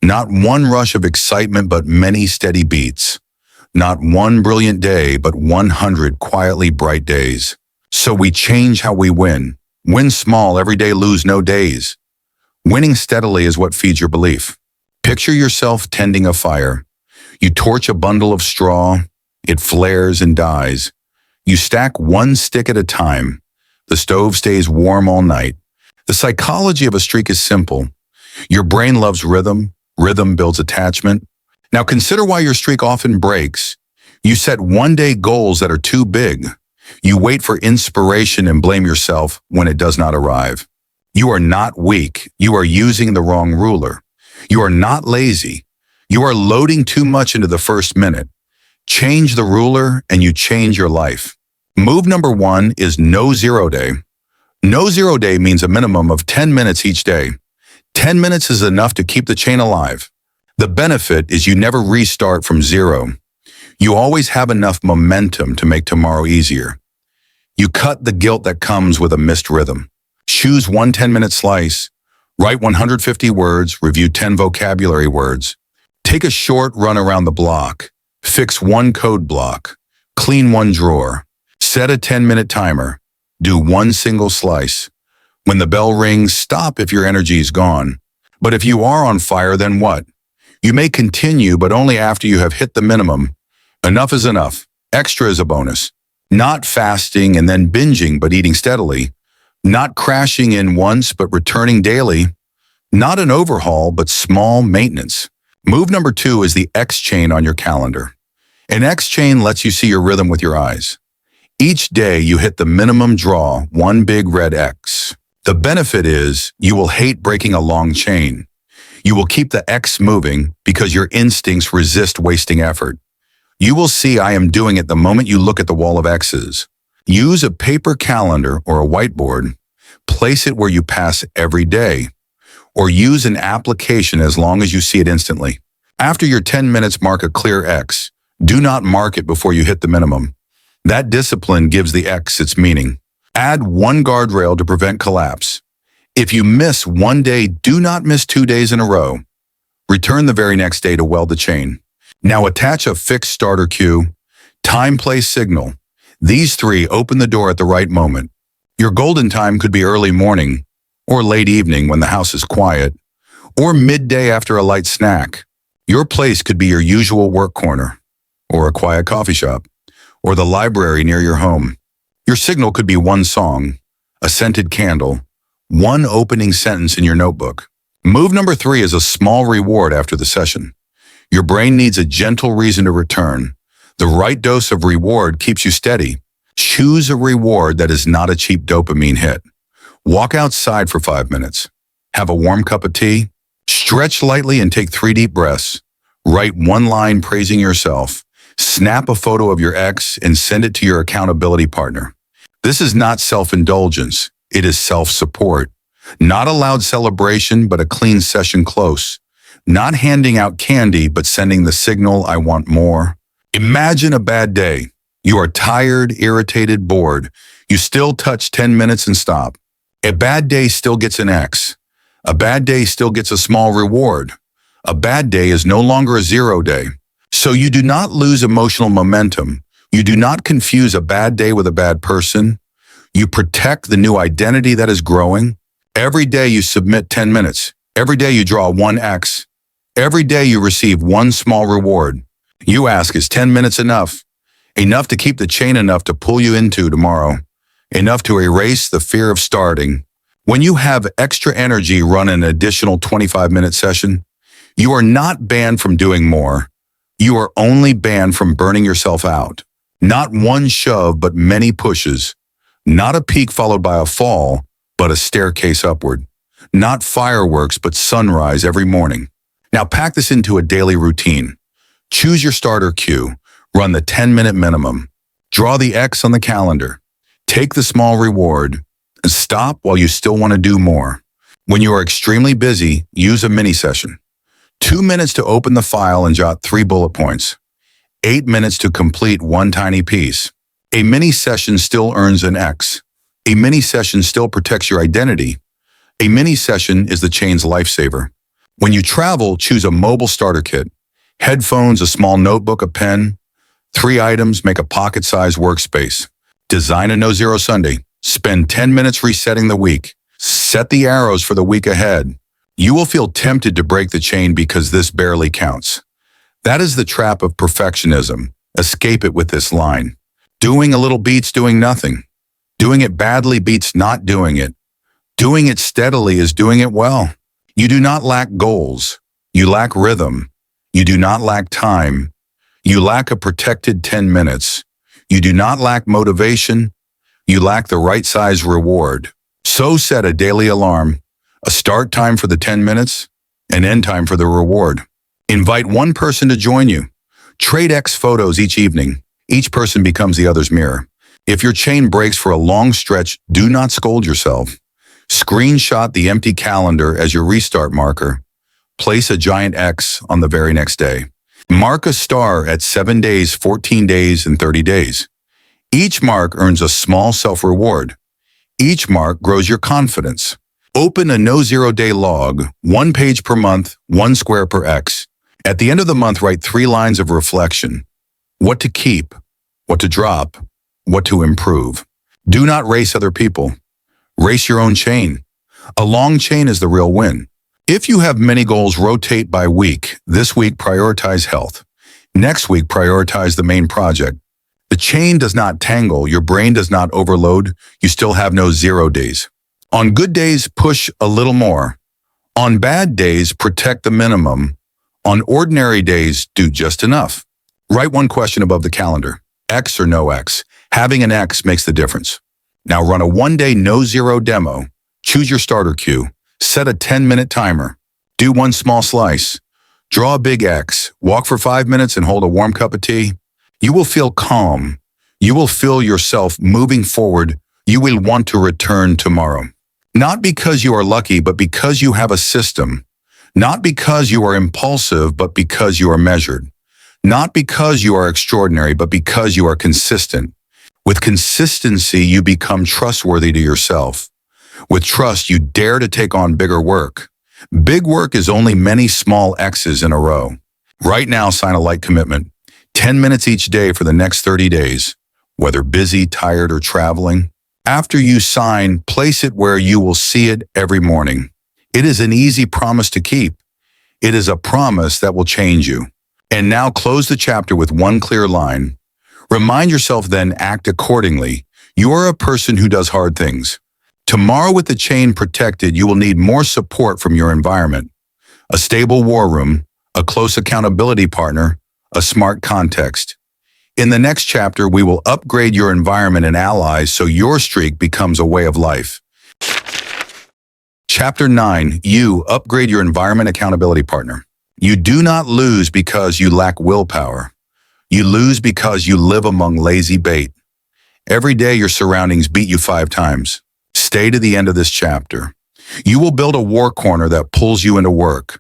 Not 1 rush of excitement, but many steady beats. Not 1 brilliant day, but 100 quietly bright days. So we change how we win. Win small every day, lose no days. Winning steadily is what feeds your belief. Picture yourself tending a fire. You torch a bundle of straw. It flares and dies. You stack 1 stick at a time. The stove stays warm all night. The psychology of a streak is simple. Your brain loves rhythm. Rhythm builds attachment. Now consider why your streak often breaks. You set 1-day goals that are too big. You wait for inspiration and blame yourself when it does not arrive. You are not weak. You are using the wrong ruler. You are not lazy. You are loading too much into the first minute. Change the ruler and you change your life. Move number 1 is no 0 day. No 0 day means a minimum of 10 minutes each day. 10 minutes is enough to keep the chain alive. The benefit is you never restart from 0. You always have enough momentum to make tomorrow easier. You cut the guilt that comes with a missed rhythm. Choose 1 10-minute slice. Write 150 words, review 10 vocabulary words. Take a short run around the block. Fix 1 code block. Clean 1 drawer. Set a 10-minute timer. Do 1 single slice. When the bell rings, stop if your energy is gone. But if you are on fire, then what? You may continue, but only after you have hit the minimum. Enough is enough. Extra is a bonus. Not fasting and then binging, but eating steadily. Not crashing in once, but returning daily. Not an overhaul, but small maintenance. Move number 2 is the X chain on your calendar. An X chain lets you see your rhythm with your eyes. Each day you hit the minimum draw, one big red X. The benefit is you will hate breaking a long chain. You will keep the X moving because your instincts resist wasting effort. You will see I am doing it the moment you look at the wall of X's. Use a paper calendar or a whiteboard. Place it where you pass every day. Or use an application as long as you see it instantly. After your 10 minutes, mark a clear X. Do not mark it before you hit the minimum. That discipline gives the X its meaning. Add one guardrail to prevent collapse. If you miss one day, do not miss 2 days in a row. Return the very next day to weld the chain. Now attach a fixed starter cue, time, place, signal. These 3 open the door at the right moment. Your golden time could be early morning, or late evening when the house is quiet, or midday after a light snack. Your place could be your usual work corner, or a quiet coffee shop, or the library near your home. Your signal could be one song, a scented candle, one opening sentence in your notebook. Move number 3 is a small reward after the session. Your brain needs a gentle reason to return. The right dose of reward keeps you steady. Choose a reward that is not a cheap dopamine hit. Walk outside for 5 minutes. Have a warm cup of tea. Stretch lightly and take 3 deep breaths. Write one line praising yourself. Snap a photo of your ex and send it to your accountability partner. This is not self-indulgence. It is self-support. Not a loud celebration, but a clean session close. Not handing out candy, but sending the signal, I want more. Imagine a bad day. You are tired, irritated, bored. You still touch 10 minutes and stop. A bad day still gets an X. A bad day still gets a small reward. A bad day is no longer a 0 day. So you do not lose emotional momentum. You do not confuse a bad day with a bad person. You protect the new identity that is growing. Every day you submit 10 minutes. Every day you draw 1 X. Every day you receive one small reward. You ask, is 10 minutes enough? Enough to keep the chain, enough to pull you into tomorrow. Enough to erase the fear of starting. When you have extra energy, run an additional 25-minute session. You are not banned from doing more. You are only banned from burning yourself out. Not one shove, but many pushes. Not a peak followed by a fall, but a staircase upward. Not fireworks, but sunrise every morning. Now pack this into a daily routine. Choose your starter cue. Run the 10-minute minimum. Draw the X on the calendar. Take the small reward. And stop while you still want to do more. When you are extremely busy, use a mini session. 2 minutes to open the file and jot 3 bullet points. 8 minutes to complete one tiny piece. A mini session still earns an X. A mini session still protects your identity. A mini session is the chain's lifesaver. When you travel, choose a mobile starter kit. Headphones, a small notebook, a pen. 3 items make a pocket-sized workspace. Design a no-zero Sunday. Spend 10 minutes resetting the week. Set the arrows for the week ahead. You will feel tempted to break the chain because this barely counts. That is the trap of perfectionism. Escape it with this line. Doing a little beats doing nothing. Doing it badly beats not doing it. Doing it steadily is doing it well. You do not lack goals. You lack rhythm. You do not lack time. You lack a protected 10 minutes. You do not lack motivation. You lack the right size reward. So set a daily alarm, a start time for the 10 minutes, an end time for the reward. Invite one person to join you. Trade X photos each evening. Each person becomes the other's mirror. If your chain breaks for a long stretch, do not scold yourself. Screenshot the empty calendar as your restart marker. Place a giant X on the very next day. Mark a star at 7 days, 14 days, and 30 days. Each mark earns a small self-reward. Each mark grows your confidence. Open a no-zero day log, 1 page per month, 1 square per X. At the end of the month, write 3 lines of reflection. What to keep, what to drop, what to improve. Do not race other people. Race your own chain. A long chain is the real win. If you have many goals, rotate by week. This week, prioritize health. Next week, prioritize the main project. The chain does not tangle. Your brain does not overload. You still have no 0 days. On good days, push a little more. On bad days, protect the minimum. On ordinary days, do just enough. Write one question above the calendar. X or no X. Having an X makes the difference. Now run a one-day no-zero demo. Choose your starter cue. Set a 10-minute timer. Do one small slice. Draw a big X. Walk for 5 minutes and hold a warm cup of tea. You will feel calm. You will feel yourself moving forward. You will want to return tomorrow. Not because you are lucky, but because you have a system. Not because you are impulsive, but because you are measured. Not because you are extraordinary, but because you are consistent. With consistency, you become trustworthy to yourself. With trust, you dare to take on bigger work. Big work is only many small X's in a row. Right now, sign a light commitment. 10 minutes each day for the next 30 days, whether busy, tired, or traveling. After you sign, place it where you will see it every morning. It is an easy promise to keep. It is a promise that will change you. And now close the chapter with one clear line. Remind yourself then, act accordingly. You are a person who does hard things. Tomorrow, with the chain protected, you will need more support from your environment. A stable war room, a close accountability partner, a smart context. In the next chapter, we will upgrade your environment and allies so your streak becomes a way of life. Chapter 9, you upgrade your environment accountability partner. You do not lose because you lack willpower. You lose because you live among lazy bait. Every day your surroundings beat you 5 times. Stay to the end of this chapter. You will build a war corner that pulls you into work.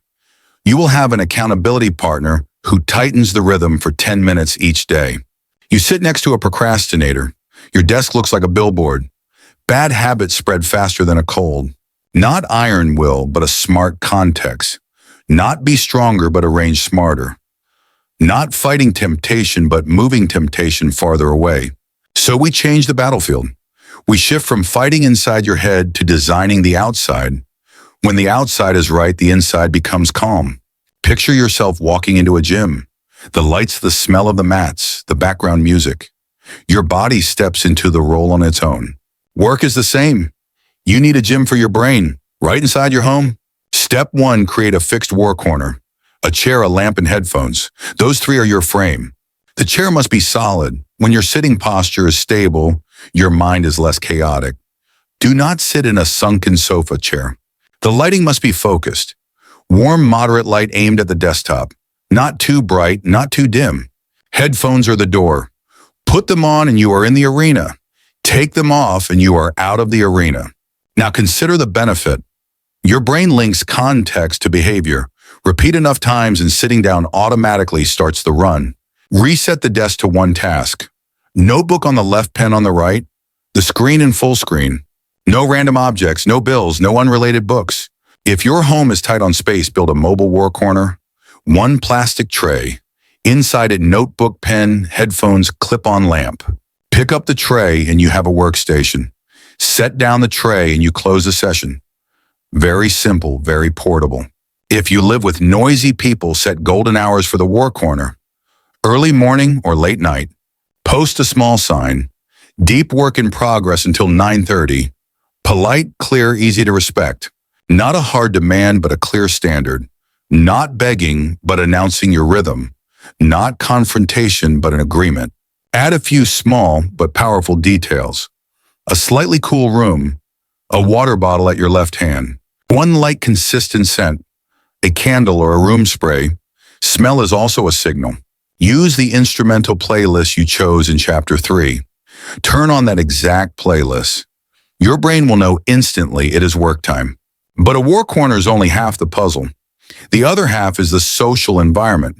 You will have an accountability partner who tightens the rhythm for 10 minutes each day. You sit next to a procrastinator. Your desk looks like a billboard. Bad habits spread faster than a cold. Not iron will, but a smart context. Not be stronger, but arrange smarter. Not fighting temptation, but moving temptation farther away. So we change the battlefield. We shift from fighting inside your head to designing the outside. When the outside is right, the inside becomes calm. Picture yourself walking into a gym. The lights, the smell of the mats, the background music. Your body steps into the role on its own. Work is the same. You need a gym for your brain, right inside your home. Step 1, create a fixed war corner. A chair, a lamp, and headphones. Those 3 are your frame. The chair must be solid. When your sitting posture is stable, your mind is less chaotic. Do not sit in a sunken sofa chair. The lighting must be focused. Warm, moderate light aimed at the desktop. Not too bright, not too dim. Headphones are the door. Put them on and you are in the arena. Take them off and you are out of the arena. Now consider the benefit. Your brain links context to behavior. Repeat enough times and sitting down automatically starts the run. Reset the desk to one task. Notebook on the left, pen on the right. The screen in full screen. No random objects, no bills, no unrelated books. If your home is tight on space, build a mobile war corner. One plastic tray. Inside it, notebook, pen, headphones, clip-on lamp. Pick up the tray and you have a workstation. Set down the tray and you close the session. Very simple, very portable. If you live with noisy people, set golden hours for the war corner. Early morning or late night. Post a small sign. Deep work in progress until 9:30. Polite, clear, easy to respect. Not a hard demand, but a clear standard. Not begging, but announcing your rhythm. Not confrontation, but an agreement. Add a few small but powerful details. A slightly cool room. A water bottle at your left hand. One light, consistent scent. A candle or a room spray. Smell is also a signal. Use the instrumental playlist you chose in Chapter 3. Turn on that exact playlist. Your brain will know instantly it is work time. But a war corner is only half the puzzle. The other half is the social environment.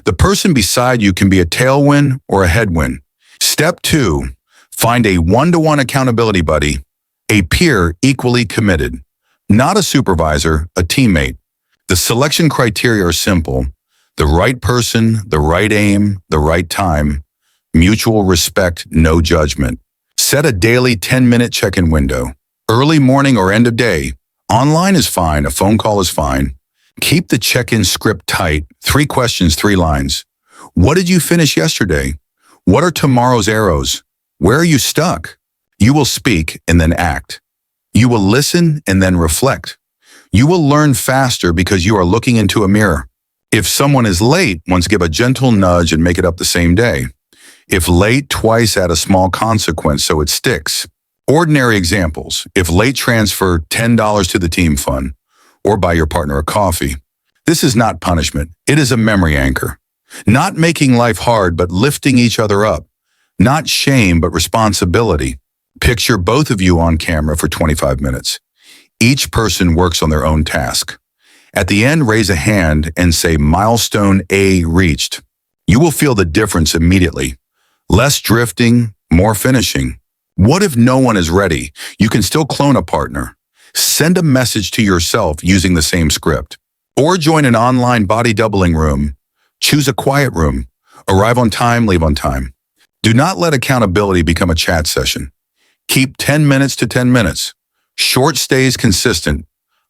The person beside you can be a tailwind or a headwind. Step 2, find a one-to-one accountability buddy, a peer equally committed. Not a supervisor, a teammate. The selection criteria are simple. The right person, the right aim, the right time. Mutual respect, no judgment. Set a daily 10-minute check-in window. Early morning or end of day. Online is fine, a phone call is fine. Keep the check-in script tight. 3 questions, 3 lines. What did you finish yesterday? What are tomorrow's arrows? Where are you stuck? You will speak and then act. You will listen and then reflect. You will learn faster because you are looking into a mirror. If someone is late, once give a gentle nudge and make it up the same day. If late, twice add a small consequence so it sticks. Ordinary examples. If late, transfer $10 to the team fund or buy your partner a coffee. This is not punishment. It is a memory anchor. Not making life hard, but lifting each other up. Not shame, but responsibility. Picture both of you on camera for 25 minutes. Each person works on their own task. At the end, raise a hand and say, "Milestone A reached." You will feel the difference immediately. Less drifting, more finishing. What if no one is ready? You can still clone a partner. Send a message to yourself using the same script. Or join an online body doubling room. Choose a quiet room. Arrive on time, leave on time. Do not let accountability become a chat session. Keep 10 minutes to 10 minutes. Short stays consistent.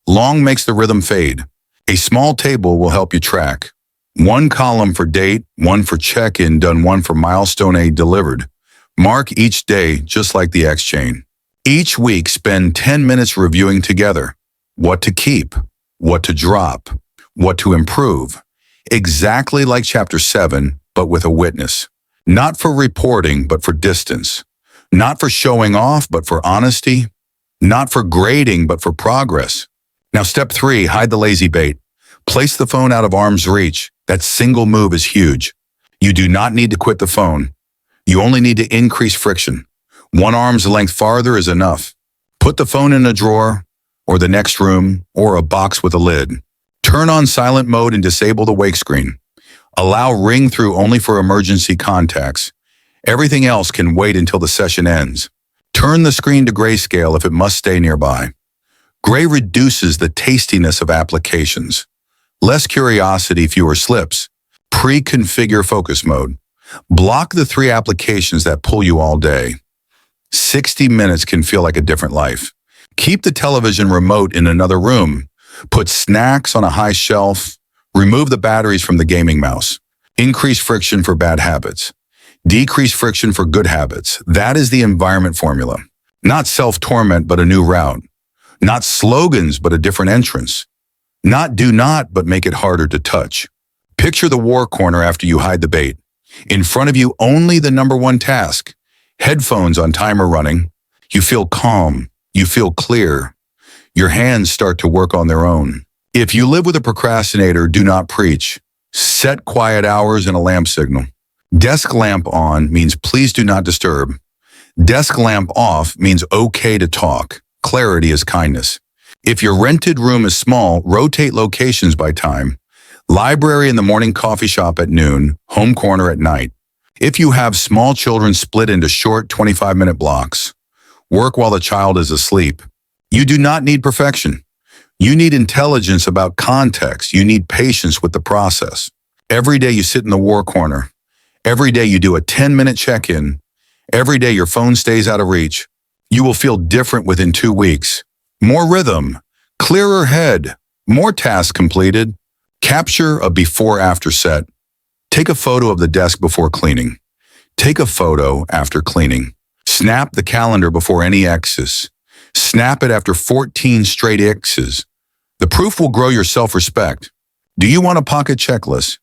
Long makes the rhythm fade. A small table will help you track. One column for date, one for check-in done, one for milestone A delivered. Mark each day just like the X chain. Each week, spend 10 minutes reviewing together. What to keep, what to drop, what to improve. Exactly like Chapter 7, but with a witness. Not for reporting, but for distance. Not for showing off, but for honesty. Not for grading, but for progress. Now, step 3, hide the lazy bait. Place the phone out of arm's reach. That single move is huge. You do not need to quit the phone. You only need to increase friction. One arm's length farther is enough. Put the phone in a drawer, or the next room, or a box with a lid. Turn on silent mode and disable the wake screen. Allow ring through only for emergency contacts. Everything else can wait until the session ends. Turn the screen to grayscale if it must stay nearby. Gray reduces the tastiness of applications. Less curiosity, fewer slips. Pre-configure focus mode. Block the 3 applications that pull you all day. 60 minutes can feel like a different life. Keep the television remote in another room. Put snacks on a high shelf. Remove the batteries from the gaming mouse. Increase friction for bad habits. Decrease friction for good habits. That is the environment formula. Not self-torment, but a new route. Not slogans, but a different entrance. Not do not, but make it harder to touch. Picture the war corner after you hide the bait. In front of you, only the number 1 task. Headphones on timer running. You feel calm. You feel clear. Your hands start to work on their own. If you live with a procrastinator, do not preach. Set quiet hours and a lamp signal. Desk lamp on means please do not disturb. Desk lamp off means okay to talk. Clarity is kindness. If your rented room is small, rotate locations by time. Library in the morning, coffee shop at noon, home corner at night. If you have small children, split into short 25-minute blocks. Work while the child is asleep. You do not need perfection. You need intelligence about context. You need patience with the process. Every day you sit in the war corner. Every day you do a 10-minute check-in. Every day your phone stays out of reach. You will feel different within 2 weeks. More rhythm, clearer head, more tasks completed. Capture a before-after set. Take a photo of the desk before cleaning. Take a photo after cleaning. Snap the calendar before any X's. Snap it after 14 straight X's. The proof will grow your self-respect. Do you want a pocket checklist?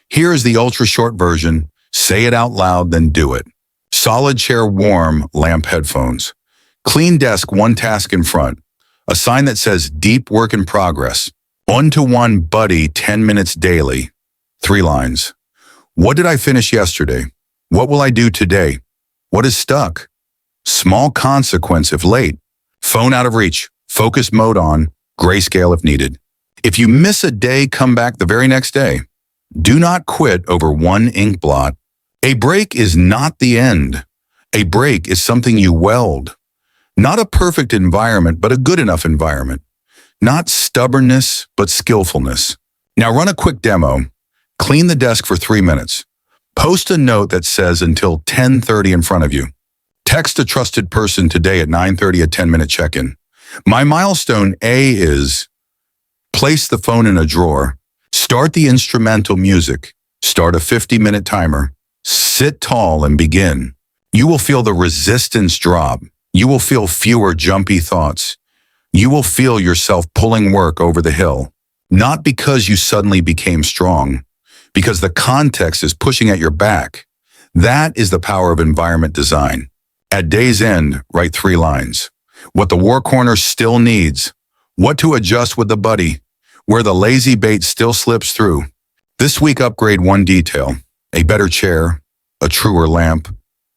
Here is the ultra-short version. Say it out loud, then do it. Solid chair, warm, lamp headphones. Clean desk, 1 task in front. A sign that says deep work in progress. 1-to-1 buddy, 10 minutes daily. 3 lines. What did I finish yesterday? What will I do today? What is stuck? Small consequence if late. Phone out of reach. Focus mode on. Grayscale if needed. If you miss a day, come back the very next day. Do not quit over 1 ink blot. A break is not the end. A break is something you weld. Not a perfect environment, but a good enough environment. Not stubbornness, but skillfulness. Now run a quick demo. Clean the desk for 3 minutes. Post a note that says until 10:30 in front of you. Text a trusted person today at 9:30, a 10-minute check-in. My milestone A is place the phone in a drawer. Start the instrumental music. Start a 50-minute timer. Sit tall and begin. You will feel the resistance drop. You will feel fewer jumpy thoughts. You will feel yourself pulling work over the hill, not because you suddenly became strong, because the context is pushing at your back. That is the power of environment design. At day's end, write 3 lines. What the war corner still needs, what to adjust with the buddy, where the lazy bait still slips through. This week, upgrade 1 detail, a better chair, a truer lamp,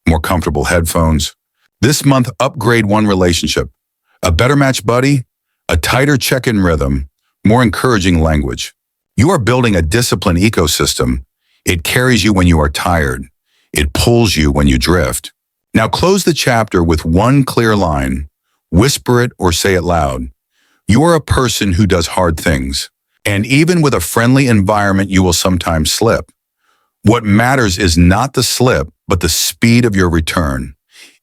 more comfortable headphones. This month, upgrade 1 relationship, a better match buddy, a tighter check-in rhythm, more encouraging language. You are building a discipline ecosystem. It carries you when you are tired. It pulls you when you drift. Now close the chapter with 1 clear line. Whisper it or say it loud. You are a person who does hard things. And even with a friendly environment, you will sometimes slip. What matters is not the slip, but the speed of your return.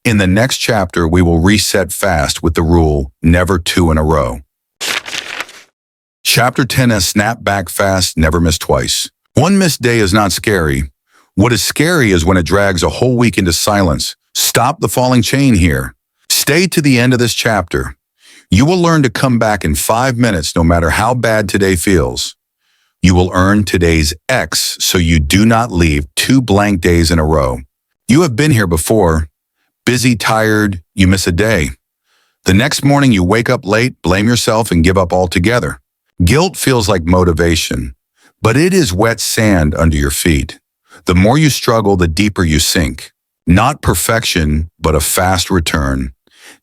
In the next chapter, we will reset fast with the rule, never 2 in a row. Chapter 10 has snap back fast, never miss twice. 1 missed day is not scary. What is scary is when it drags a whole week into silence. Stop the falling chain here. Stay to the end of this chapter. You will learn to come back in 5 minutes no matter how bad today feels. You will earn today's X so you do not leave 2 blank days in a row. You have been here before. Busy, tired, you miss a day. The next morning you wake up late, blame yourself, and give up altogether. Guilt feels like motivation, but it is wet sand under your feet. The more you struggle, the deeper you sink. Not perfection, but a fast return.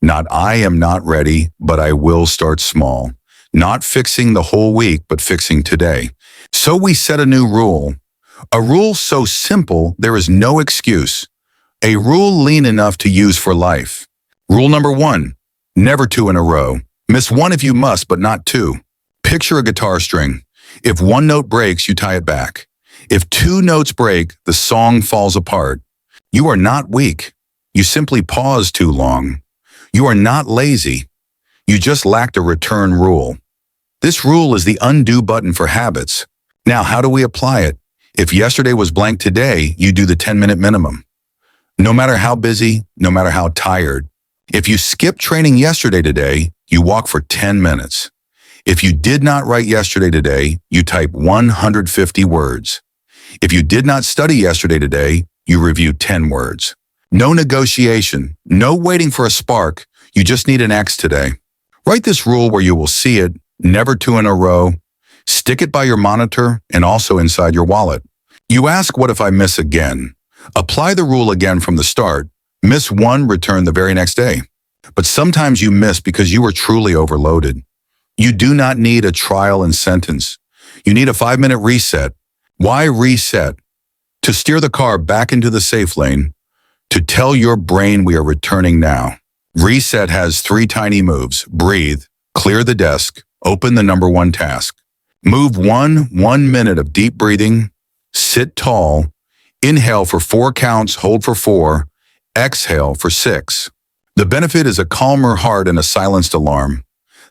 Not I am not ready, but I will start small. Not fixing the whole week, but fixing today. So we set a new rule. A rule so simple, there is no excuse. A rule lean enough to use for life. Rule number 1, never 2 in a row. Miss 1 if you must, but not 2. Picture a guitar string. If 1 note breaks, you tie it back. If 2 notes break, the song falls apart. You are not weak. You simply paused too long. You are not lazy. You just lacked a return rule. This rule is the undo button for habits. Now, how do we apply it? If yesterday was blank today, you do the 10-minute minimum. No matter how busy, no matter how tired. If you skip training yesterday today, you walk for 10 minutes. If you did not write yesterday today, you type 150 words. If you did not study yesterday today, you review 10 words. No negotiation, no waiting for a spark. You just need an X today. Write this rule where you will see it, never 2 in a row. Stick it by your monitor and also inside your wallet. You ask, what if I miss again? Apply the rule again from the start. Miss 1, return the very next day. But sometimes you miss because you were truly overloaded. You do not need a trial and sentence. You need a 5-minute reset. Why reset? To steer the car back into the safe lane. To tell your brain we are returning now. Reset has 3 tiny moves. Breathe, clear the desk, open the number 1 task. Move 1 minute of deep breathing. Sit tall. Inhale for 4 counts, hold for 4. Exhale for 6. The benefit is a calmer heart and a silenced alarm.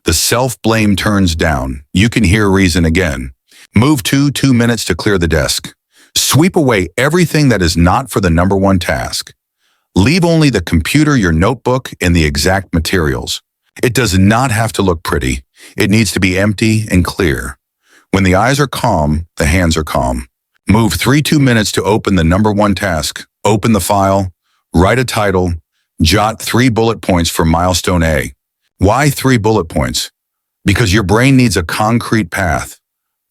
The self-blame turns down. You can hear reason again. Move 2 minutes to clear the desk. Sweep away everything that is not for the number 1 task. Leave only the computer, your notebook, and the exact materials. It does not have to look pretty. It needs to be empty and clear. When the eyes are calm, the hands are calm. Move 2 minutes to open the number 1 task. Open the file, write a title, jot 3 bullet points for milestone A. Why 3 bullet points? Because your brain needs a concrete path.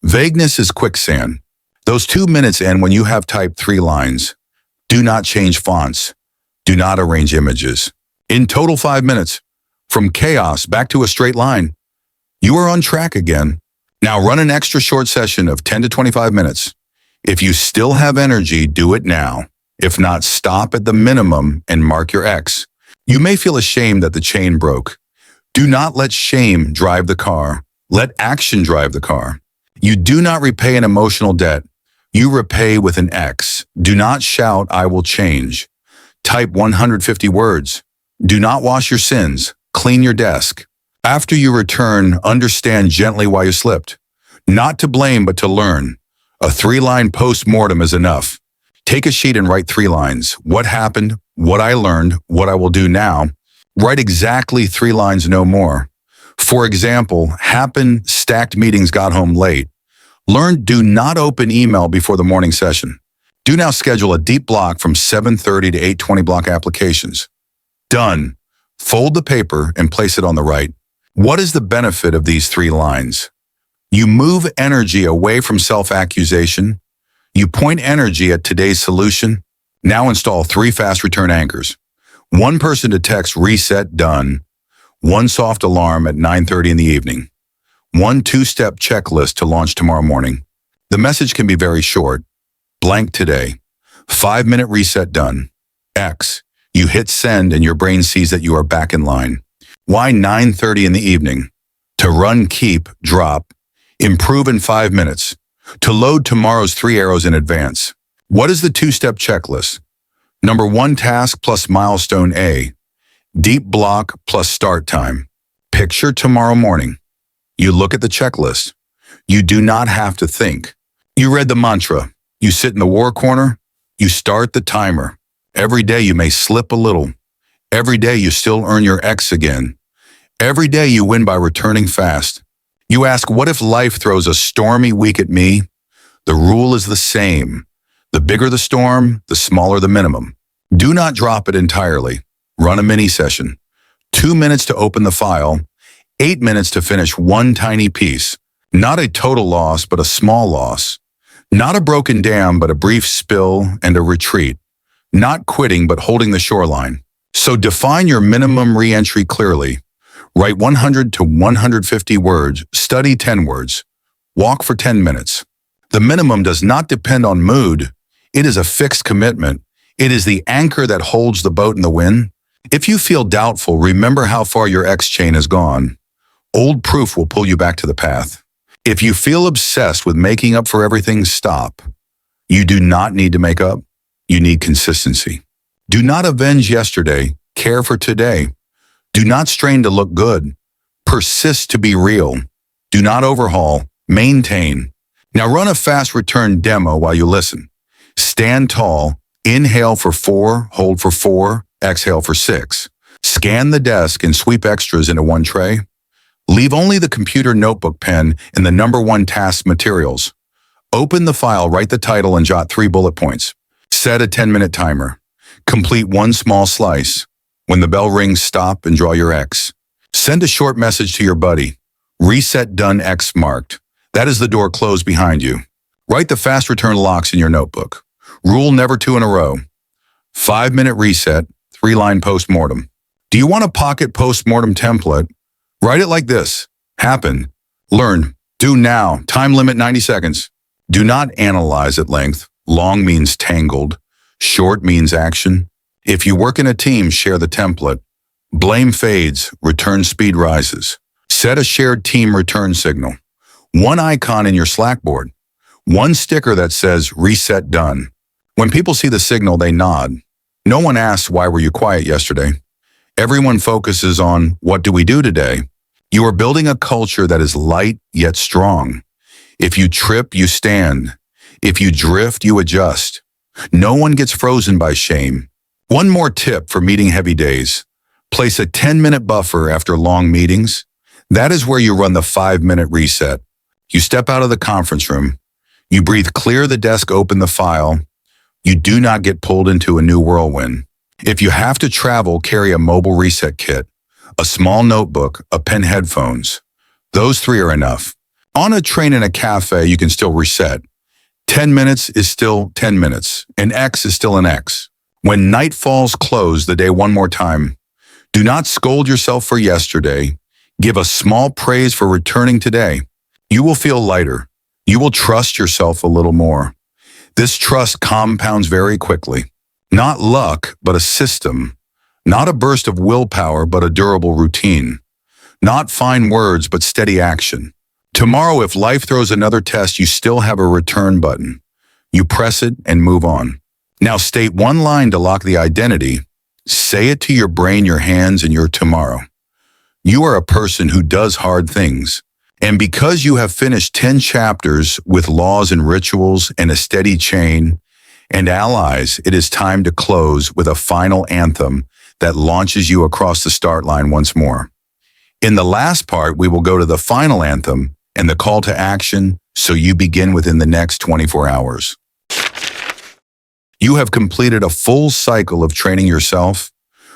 Vagueness is quicksand. Those 2 minutes end when you have typed 3 lines. Do not change fonts. Do not arrange images. In total 5 minutes, from chaos back to a straight line. You are on track again. Now run an extra short session of 10 to 25 minutes. If you still have energy, do it now. If not, stop at the minimum and mark your X. You may feel ashamed that the chain broke. Do not let shame drive the car. Let action drive the car. You do not repay an emotional debt. You repay with an X. Do not shout, I will change. Type 150 words. Do not wash your sins. Clean your desk. After you return, understand gently why you slipped. Not to blame, but to learn. A 3-line post-mortem is enough. Take a sheet and write 3 lines. What happened? What I learned? What I will do now? Write exactly 3 lines, no more. For example, happen stacked meetings got home late. Learn do not open email before the morning session. Do now schedule a deep block from 7:30 to 8:20 block applications. Done. Fold the paper and place it on the right. What is the benefit of these 3 lines? You move energy away from self-accusation. You point energy at today's solution. Now install 3 fast return anchors. 1 person to text reset done. 1 soft alarm at 9:30 in the evening. 1 2-step checklist to launch tomorrow morning. The message can be very short. Blank today. 5-minute reset done. X. You hit send and your brain sees that you are back in line. Why 9:30 in the evening? To run, keep, drop, improve in 5 minutes. To load tomorrow's 3 arrows in advance. What is the 2-step checklist? Number 1, task plus milestone A. Deep block plus start time. Picture tomorrow morning. You look at the checklist. You do not have to think. You read the mantra. You sit in the war corner. You start the timer. Every day you may slip a little. Every day you still earn your X again. Every day you win by returning fast. You ask, what if life throws a stormy week at me? The rule is the same. The bigger the storm, the smaller the minimum. Do not drop it entirely. Run a mini session. 2 minutes to open the file. 8 minutes to finish 1 tiny piece. Not a total loss, but a small loss. Not a broken dam, but a brief spill and a retreat. Not quitting, but holding the shoreline. So define your minimum re-entry clearly. Write 100 to 150 words. Study 10 words. Walk for 10 minutes. The minimum does not depend on mood. It is a fixed commitment. It is the anchor that holds the boat in the wind. If you feel doubtful, remember how far your X chain has gone. Old proof will pull you back to the path. If you feel obsessed with making up for everything, stop. You do not need to make up. You need consistency. Do not avenge yesterday. Care for today. Do not strain to look good. Persist to be real. Do not overhaul. Maintain. Now run a fast return demo while you listen. Stand tall. Inhale for 4, hold for 4, exhale for 6. Scan the desk and sweep extras into 1 tray. Leave only the computer notebook pen and the number 1 task materials. Open the file, write the title, and jot 3 bullet points. Set a 10-minute timer. Complete 1 small slice. When the bell rings, stop and draw your X. Send a short message to your buddy. Reset done, X marked. That is the door closed behind you. Write the fast return locks in your notebook. Rule never 2 in a row. 5-minute reset, 3-line postmortem. Do you want a pocket postmortem template? Write it like this. Happen. Learn. Do now. Time limit 90 seconds. Do not analyze at length. Long means tangled. Short means action. If you work in a team, share the template. Blame fades. Return speed rises. Set a shared team return signal. 1 icon in your Slack board. 1 sticker that says reset done. When people see the signal, they nod. No one asks, why were you quiet yesterday? Everyone focuses on, what do we do today? You are building a culture that is light yet strong. If you trip, you stand. If you drift, you adjust. No one gets frozen by shame. 1 more tip for meeting heavy days. Place a 10-minute buffer after long meetings. That is where you run the 5-minute reset. You step out of the conference room. You breathe clear the desk, open the file. You do not get pulled into a new whirlwind. If you have to travel, carry a mobile reset kit, a small notebook, a pen, headphones. Those 3 are enough. On a train in a cafe, you can still reset. 10 minutes is still 10 minutes. An X is still an X. When night falls, close the day 1 more time. Do not scold yourself for yesterday. Give a small praise for returning today. You will feel lighter. You will trust yourself a little more. This trust compounds very quickly. Not luck, but a system. Not a burst of willpower, but a durable routine. Not fine words, but steady action. Tomorrow, if life throws another test, you still have a return button. You press it and move on. Now state 1 line to lock the identity. Say it to your brain, your hands, and your tomorrow. You are a person who does hard things. And because you have finished 10 chapters with laws and rituals and a steady chain and allies, it is time to close with a final anthem that launches you across the start line once more. In the last part, we will go to the final anthem and the call to action so you begin within the next 24 hours. You have completed a full cycle of training yourself,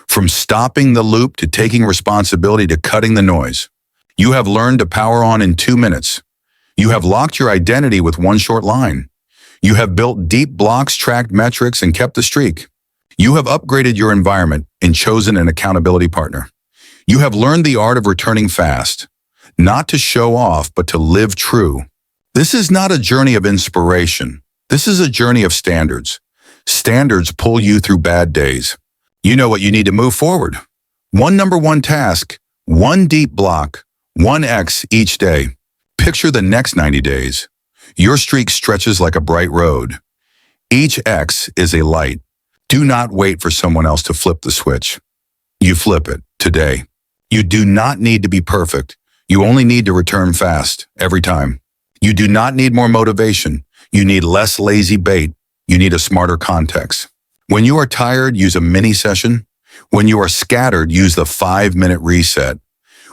from stopping the loop to taking responsibility to cutting the noise. You have learned to power on in 2 minutes. You have locked your identity with one short line. You have built deep blocks, tracked metrics, and kept the streak. You have upgraded your environment and chosen an accountability partner. You have learned the art of returning fast, not to show off, but to live true. This is not a journey of inspiration. This is a journey of standards. Standards pull you through bad days. You know what you need to move forward. One number one task, one deep block, 1x each day. Picture the next 90 days. Your streak stretches like a bright road. Each X is a light. Do not wait for someone else to flip the switch. You flip it today. You do not need to be perfect. You only need to return fast every time. You do not need more motivation. You need less lazy bait. You need a smarter context. When you are tired, use a mini session. When you are scattered, use the 5-minute reset.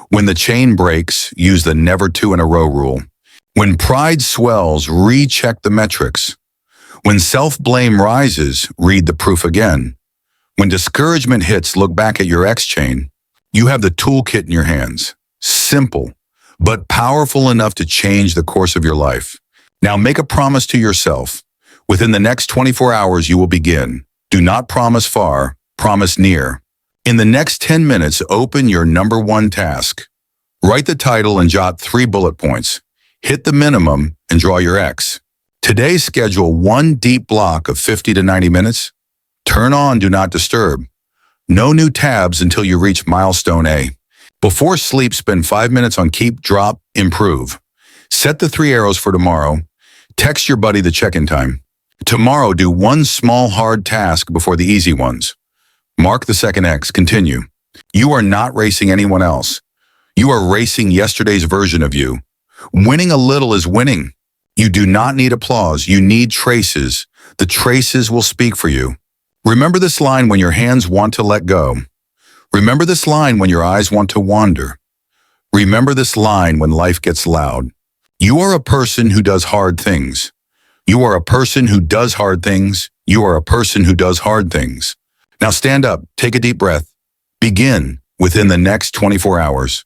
When the chain breaks, use the never 2 in a row rule. When pride swells, recheck the metrics. When self-blame rises, read the proof again. When discouragement hits, look back at your X chain. You have the toolkit in your hands. Simple, but powerful enough to change the course of your life. Now make a promise to yourself. Within the next 24 hours, you will begin. Do not promise far, promise near. In the next 10 minutes, open your number one task. Write the title and jot 3 bullet points. Hit the minimum and draw your X. Today, schedule one deep block of 50 to 90 minutes. Turn on Do Not Disturb. No new tabs until you reach milestone A. Before sleep, spend 5 minutes on Keep, Drop, Improve. Set the 3 arrows for tomorrow. Text your buddy the check-in time. Tomorrow, do one small hard task before the easy ones. Mark the second X. Continue. You are not racing anyone else. You are racing yesterday's version of you. Winning a little is winning. You do not need applause. You need traces. The traces will speak for you. Remember this line when your hands want to let go. Remember this line when your eyes want to wander. Remember this line when life gets loud. You are a person who does hard things. You are a person who does hard things. You are a person who does hard things. Now stand up, take a deep breath. Begin within the next 24 hours.